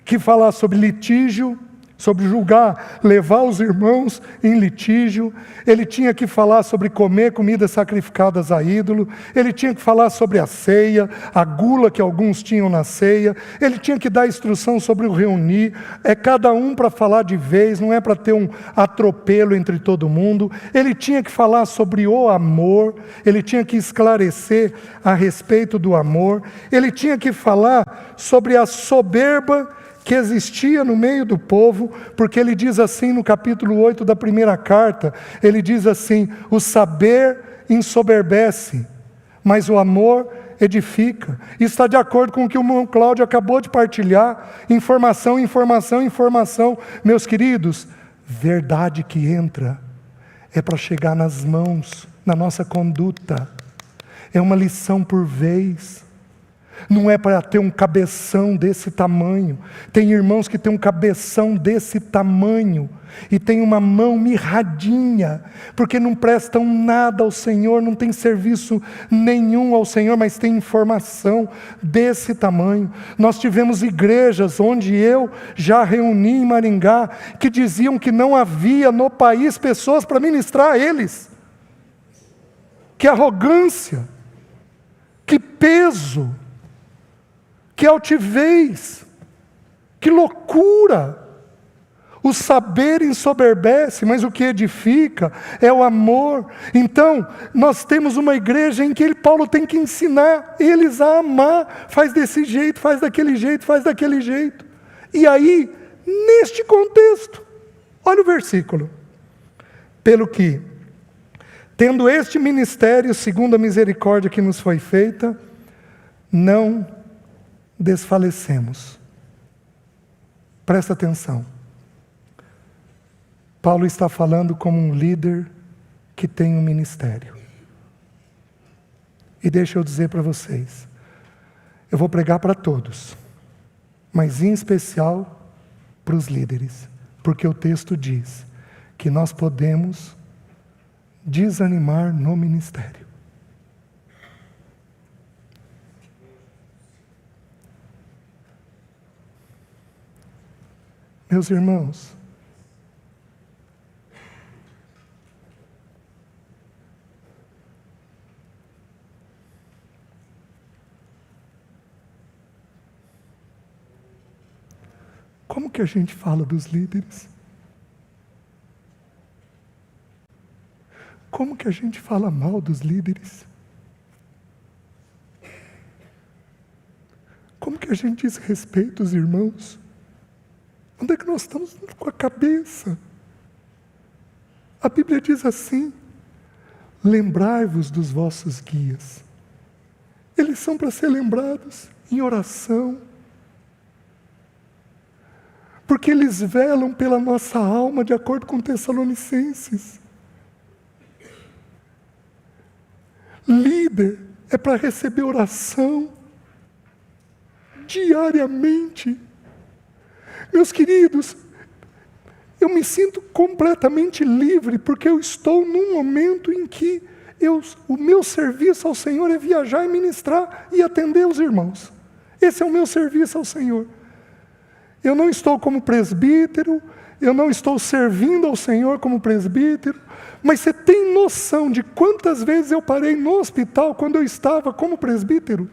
que falar sobre litígio, sobre julgar, levar os irmãos em litígio. Ele tinha que falar sobre comer comidas sacrificadas a ídolo. Ele tinha que falar sobre a ceia, a gula que alguns tinham na ceia. Ele tinha que dar instrução sobre o reunir. É cada um para falar de vez, não é para ter um atropelo entre todo mundo. Ele tinha que falar sobre o amor. Ele tinha que esclarecer a respeito do amor. Ele tinha que falar sobre a soberba que existia no meio do povo, porque ele diz assim no capítulo 8 da primeira carta, ele diz assim: o saber ensoberbece, mas o amor edifica. Isso está de acordo com o que o irmão Cláudio acabou de partilhar. Informação, informação, informação. Meus queridos, verdade que entra é para chegar nas mãos, na nossa conduta. É uma lição por vez. Não é para ter um cabeção desse tamanho. Tem irmãos que têm um cabeção desse tamanho e tem uma mão mirradinha, porque não prestam nada ao Senhor, não tem serviço nenhum ao Senhor, mas tem informação desse tamanho. Nós tivemos igrejas onde eu já reuni em Maringá, que diziam que não havia no país pessoas para ministrar a eles. Que arrogância, que peso, que altivez, que loucura. O saber ensoberbece, mas o que edifica é o amor. Então, nós temos uma igreja em que Paulo tem que ensinar eles a amar. Faz desse jeito, faz daquele jeito, faz daquele jeito. E aí, neste contexto, olha o versículo. Pelo que, tendo este ministério, segundo a misericórdia que nos foi feita, não desfalecemos. Presta atenção. Paulo está falando como um líder que tem um ministério. E deixa eu dizer para vocês, eu vou pregar para todos, mas em especial para os líderes, porque o texto diz que nós podemos desanimar no ministério. Meus irmãos, como que a gente fala dos líderes? Como que a gente fala mal dos líderes? Como que a gente desrespeita os irmãos? Onde é que nós estamos com a cabeça? A Bíblia diz assim: lembrai-vos dos vossos guias. Eles são para ser lembrados em oração, porque eles velam pela nossa alma, de acordo com Tessalonicenses. Líder é para receber oração diariamente. Meus queridos, eu me sinto completamente livre, porque eu estou num momento em que o meu serviço ao Senhor é viajar e ministrar e atender os irmãos. Esse é o meu serviço ao Senhor. Eu não estou como presbítero, eu não estou servindo ao Senhor como presbítero, mas você tem noção de quantas vezes eu parei no hospital quando eu estava como presbítero?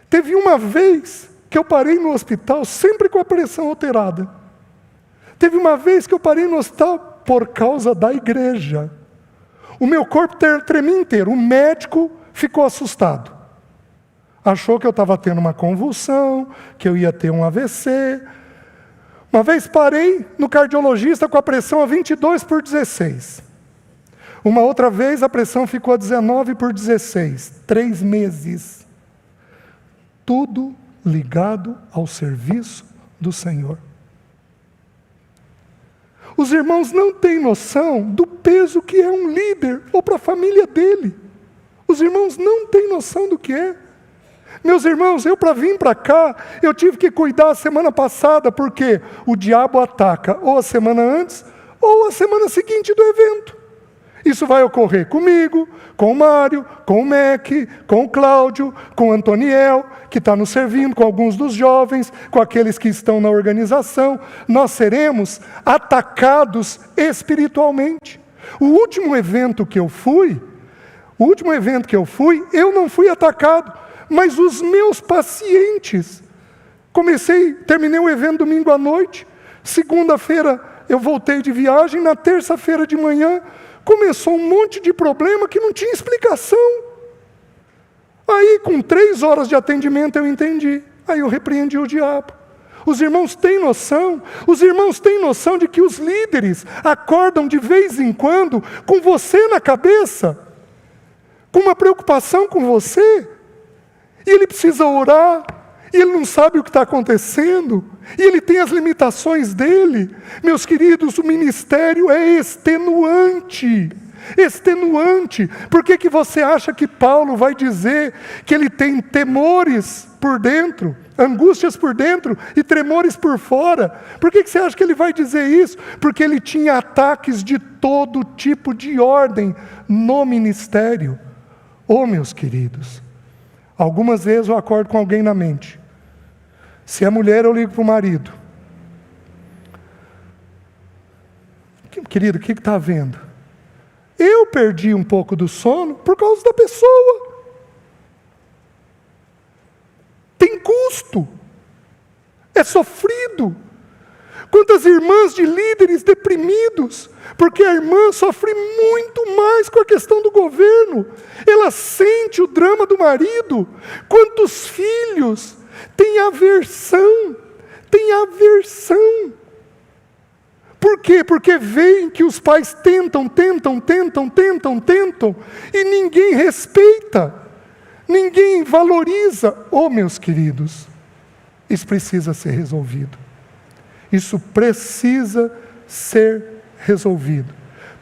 Teve uma vez que eu parei no hospital sempre com a pressão alterada. Teve uma vez que eu parei no hospital por causa da igreja. O meu corpo tremia inteiro. O médico ficou assustado. Achou que eu estava tendo uma convulsão, que eu ia ter um AVC. Uma vez parei no cardiologista com a pressão a 22/16. Uma outra vez a pressão ficou a 19/16. 3 meses. Tudo ligado ao serviço do Senhor. Os irmãos não têm noção do peso que é um líder, ou para a família dele. Os irmãos não têm noção do que é. Meus irmãos, eu para vir para cá, eu tive que cuidar a semana passada, porque o diabo ataca ou a semana antes, ou a semana seguinte do evento. Isso vai ocorrer comigo, com o Mário, com o Mac, com o Cláudio, com o Antoniel, que está nos servindo, com alguns dos jovens, com aqueles que estão na organização. Nós seremos atacados espiritualmente. O último evento que eu fui, eu não fui atacado, mas os meus pacientes. Terminei o evento domingo à noite, segunda-feira eu voltei de viagem, na terça-feira de manhã, começou um monte de problema que não tinha explicação. Aí, com 3 horas de atendimento, eu entendi. Aí eu repreendi o diabo. Os irmãos têm noção de que os líderes acordam de vez em quando com você na cabeça. com uma preocupação com você, e ele precisa orar, e ele não sabe o que está acontecendo, e ele tem as limitações dele. Meus queridos, o ministério é extenuante. Extenuante. Por que você acha que Paulo vai dizer que ele tem temores por dentro, angústias por dentro e tremores por fora? Por que você acha que ele vai dizer isso? Porque ele tinha ataques de todo tipo de ordem no ministério. Oh, meus queridos, algumas vezes eu acordo com alguém na mente. Se é mulher, eu ligo para o marido. Querido, o que está havendo? Eu perdi um pouco do sono por causa da pessoa. Tem custo. É sofrido. Quantas irmãs de líderes deprimidos, porque a irmã sofre muito mais com a questão do governo. Ela sente o drama do marido. Quantos filhos têm aversão? Tem aversão. Por quê? Porque veem que os pais tentam, e ninguém respeita, ninguém valoriza. Oh, meus queridos, isso precisa ser resolvido. Isso precisa ser resolvido.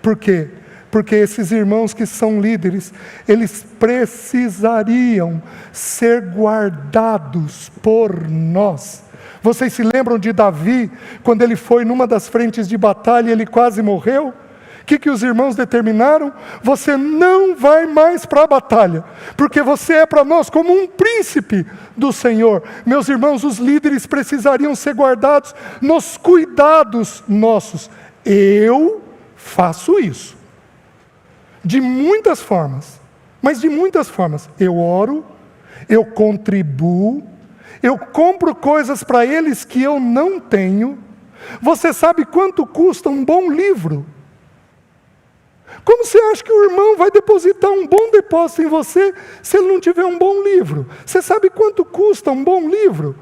Por quê? Porque esses irmãos que são líderes, eles precisariam ser guardados por nós. Vocês se lembram de Davi, quando ele foi numa das frentes de batalha e ele quase morreu? O que os irmãos determinaram? Você não vai mais para a batalha, porque você é para nós como um príncipe do Senhor. Meus irmãos, os líderes precisariam ser guardados nos cuidados nossos. Eu faço isso, de muitas formas, mas de muitas formas. Eu oro, eu contribuo, eu compro coisas para eles que eu não tenho. Você sabe quanto custa um bom livro? Como você acha que o irmão vai depositar um bom depósito em você se ele não tiver um bom livro? Você sabe quanto custa um bom livro?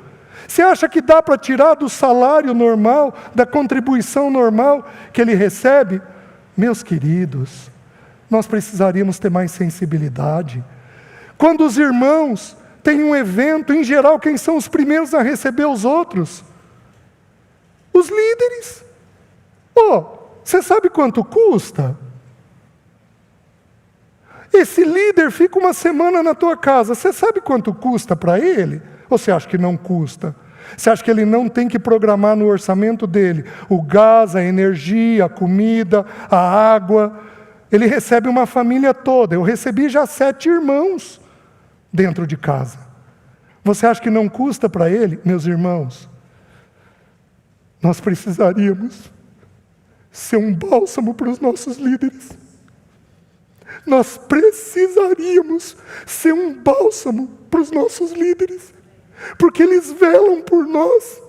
Você acha que dá para tirar do salário normal, da contribuição normal que ele recebe? Meus queridos, nós precisaríamos ter mais sensibilidade. Quando os irmãos tem um evento, em geral, quem são os primeiros a receber os outros? Os líderes. Você sabe quanto custa? Esse líder fica uma semana na tua casa, você sabe quanto custa para ele? Ou você acha que não custa? Você acha que ele não tem que programar no orçamento dele o gás, a energia, a comida, a água? Ele recebe uma família toda. Eu recebi já 7 irmãos dentro de casa. Você acha que não custa para ele? Meus irmãos, nós precisaríamos ser um bálsamo para os nossos líderes. Nós precisaríamos ser um bálsamo para os nossos líderes, porque eles velam por nós,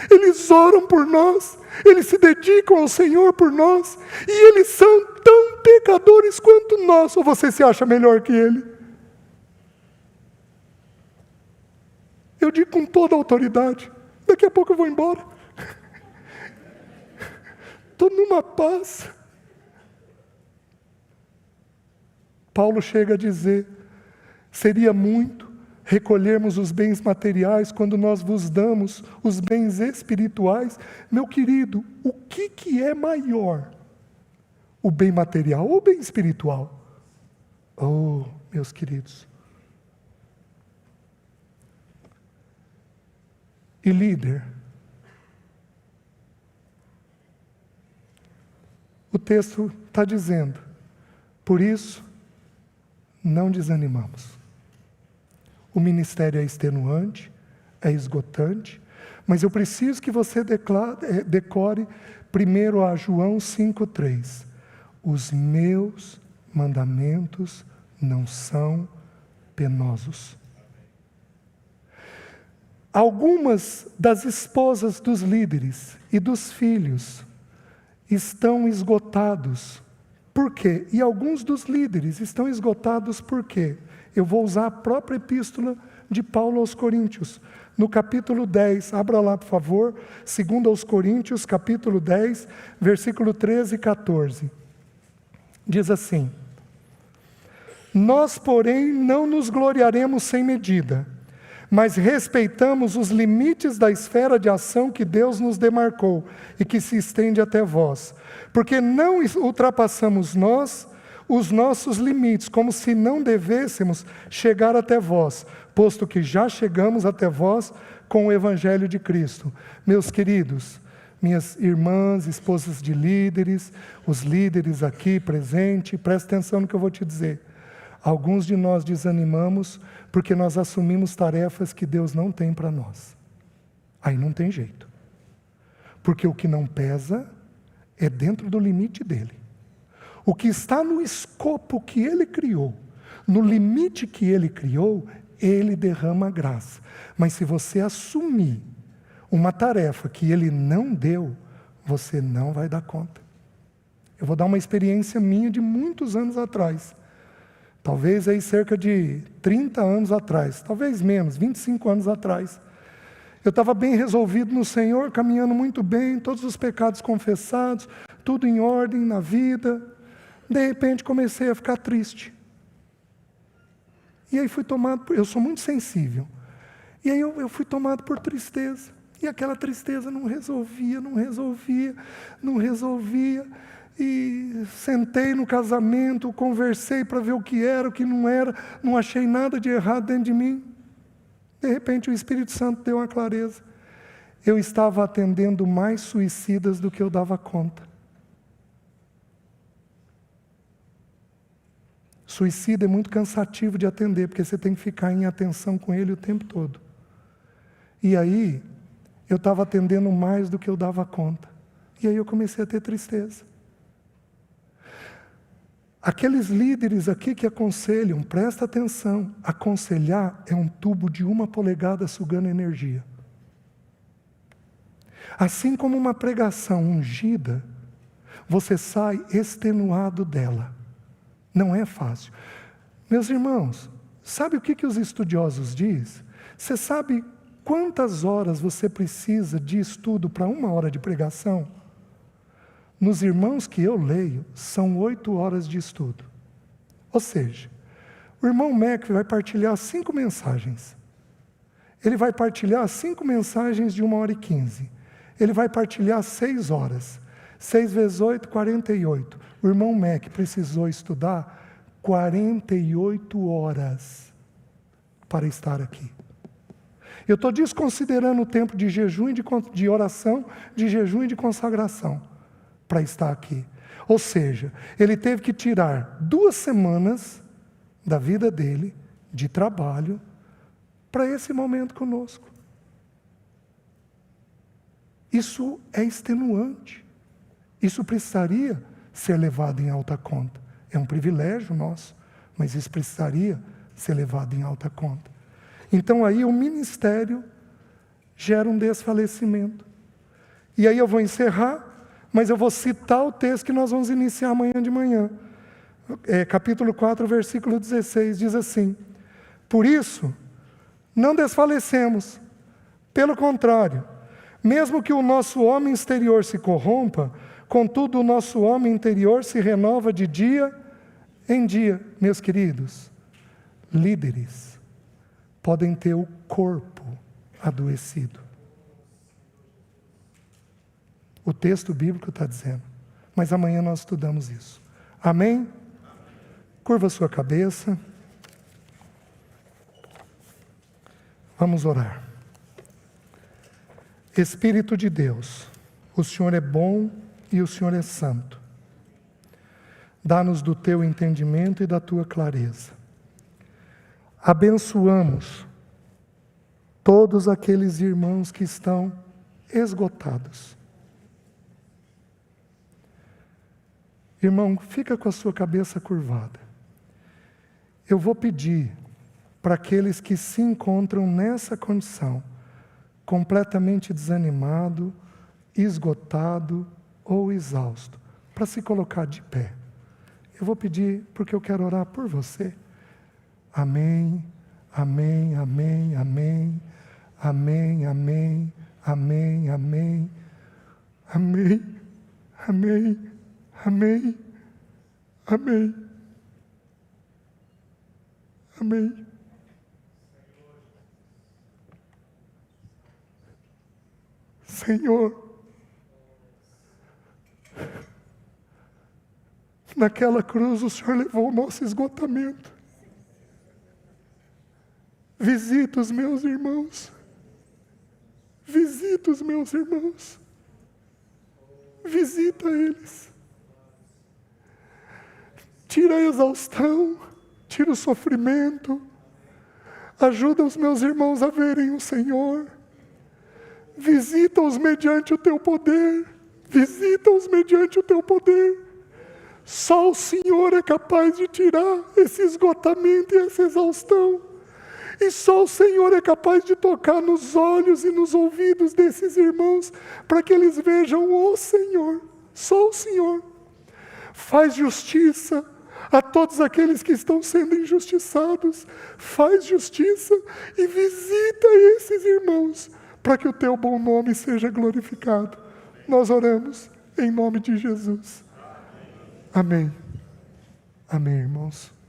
eles oram por nós, eles se dedicam ao Senhor por nós, e eles são tão pecadores quanto nós. Ou você se acha melhor que ele? Eu digo com toda a autoridade, daqui a pouco eu vou embora. Estou numa paz. Paulo chega a dizer, seria muito recolhermos os bens materiais quando nós vos damos os bens espirituais. Meu querido, o que é maior? O bem material ou o bem espiritual? Oh, meus queridos. E líder, o texto está dizendo, por isso, não desanimamos. O ministério é extenuante, é esgotante, mas eu preciso que você decore primeiro a João 5,3. Os meus mandamentos não são penosos. Algumas das esposas dos líderes e dos filhos estão esgotados. Por quê? E alguns dos líderes estão esgotados por quê? Eu vou usar a própria epístola de Paulo aos Coríntios. No capítulo 10, abra lá por favor, 2 aos Coríntios, capítulo 10, versículo 13 e 14. Diz assim: Nós, porém, não nos gloriaremos sem medida, mas respeitamos os limites da esfera de ação que Deus nos demarcou e que se estende até vós, porque não ultrapassamos nós os nossos limites, como se não devêssemos chegar até vós, posto que já chegamos até vós com o Evangelho de Cristo. Meus queridos, minhas irmãs, esposas de líderes, os líderes aqui presentes, presta atenção no que eu vou te dizer. Alguns de nós desanimamos porque nós assumimos tarefas que Deus não tem para nós. Aí não tem jeito. Porque o que não pesa é dentro do limite dele. O que está no escopo que ele criou, no limite que ele criou, ele derrama graça. Mas se você assumir uma tarefa que ele não deu, você não vai dar conta. Eu vou dar uma experiência minha de muitos anos atrás. Talvez aí cerca de 30 anos atrás, talvez menos, 25 anos atrás. Eu estava bem resolvido no Senhor, caminhando muito bem, todos os pecados confessados, tudo em ordem na vida. De repente comecei a ficar triste. E aí fui tomado, eu sou muito sensível. E aí eu fui tomado por tristeza. E aquela tristeza não resolvia. E sentei no casamento, conversei para ver o que era, o que não era, não achei nada de errado dentro de mim. De repente o Espírito Santo deu uma clareza. Eu estava atendendo mais suicidas do que eu dava conta. Suicida é muito cansativo de atender, porque você tem que ficar em atenção com ele o tempo todo. E aí, eu estava atendendo mais do que eu dava conta. E aí eu comecei a ter tristeza. Aqueles líderes aqui que aconselham, presta atenção, aconselhar é um tubo de 1 polegada sugando energia. Assim como uma pregação ungida, você sai extenuado dela. Não é fácil. Meus irmãos, sabe o que os estudiosos dizem? Você sabe quantas horas você precisa de estudo para 1 hora de pregação? Nos irmãos que eu leio, são 8 horas de estudo. Ou seja, o irmão Mac vai partilhar 5 mensagens. Ele vai partilhar 5 mensagens de 1h15. Ele vai partilhar 6 horas. 6 vezes 8, 48. O irmão Mac precisou estudar 48 horas para estar aqui. Eu estou desconsiderando o tempo de jejum e de oração, de jejum e de consagração para estar aqui. Ou seja, ele teve que tirar 2 semanas da vida dele, de trabalho, para esse momento conosco. Isso é extenuante. Isso precisaria ser levado em alta conta. É um privilégio nosso, mas isso precisaria ser levado em alta conta. Então aí o ministério gera um desfalecimento. E aí eu vou encerrar, mas eu vou citar o texto que nós vamos iniciar amanhã de manhã. Capítulo 4, versículo 16, diz assim: por isso, não desfalecemos. Pelo contrário, mesmo que o nosso homem exterior se corrompa, contudo o nosso homem interior se renova de dia em dia. Meus queridos, líderes podem ter o corpo adoecido. O texto bíblico está dizendo. Mas amanhã nós estudamos isso. Amém? Curva sua cabeça. Vamos orar. Espírito de Deus, o Senhor é bom e o Senhor é santo. Dá-nos do teu entendimento e da tua clareza. Abençoamos todos aqueles irmãos que estão esgotados. Irmão, fica com a sua cabeça curvada. Eu vou pedir para aqueles que se encontram nessa condição, completamente desanimado, esgotado ou exausto, para se colocar de pé. Eu vou pedir porque eu quero orar por você. Amém, amém, amém, amém, amém, amém, amém, amém, amém, amém, amém, amém. Amém. Senhor, naquela cruz o Senhor levou o nosso esgotamento. Visita os meus irmãos. Visita os meus irmãos. Visita eles. Tira a exaustão, tira o sofrimento. Ajuda os meus irmãos a verem o Senhor. Visita-os mediante o teu poder. Visita-os mediante o teu poder. Só o Senhor é capaz de tirar esse esgotamento e essa exaustão. E só o Senhor é capaz de tocar nos olhos e nos ouvidos desses irmãos, para que eles vejam o Senhor. Só o Senhor. Faz justiça a todos aqueles que estão sendo injustiçados. Faz justiça e visita esses irmãos, para que o teu bom nome seja glorificado. Nós oramos em nome de Jesus. Amém. Amém, irmãos.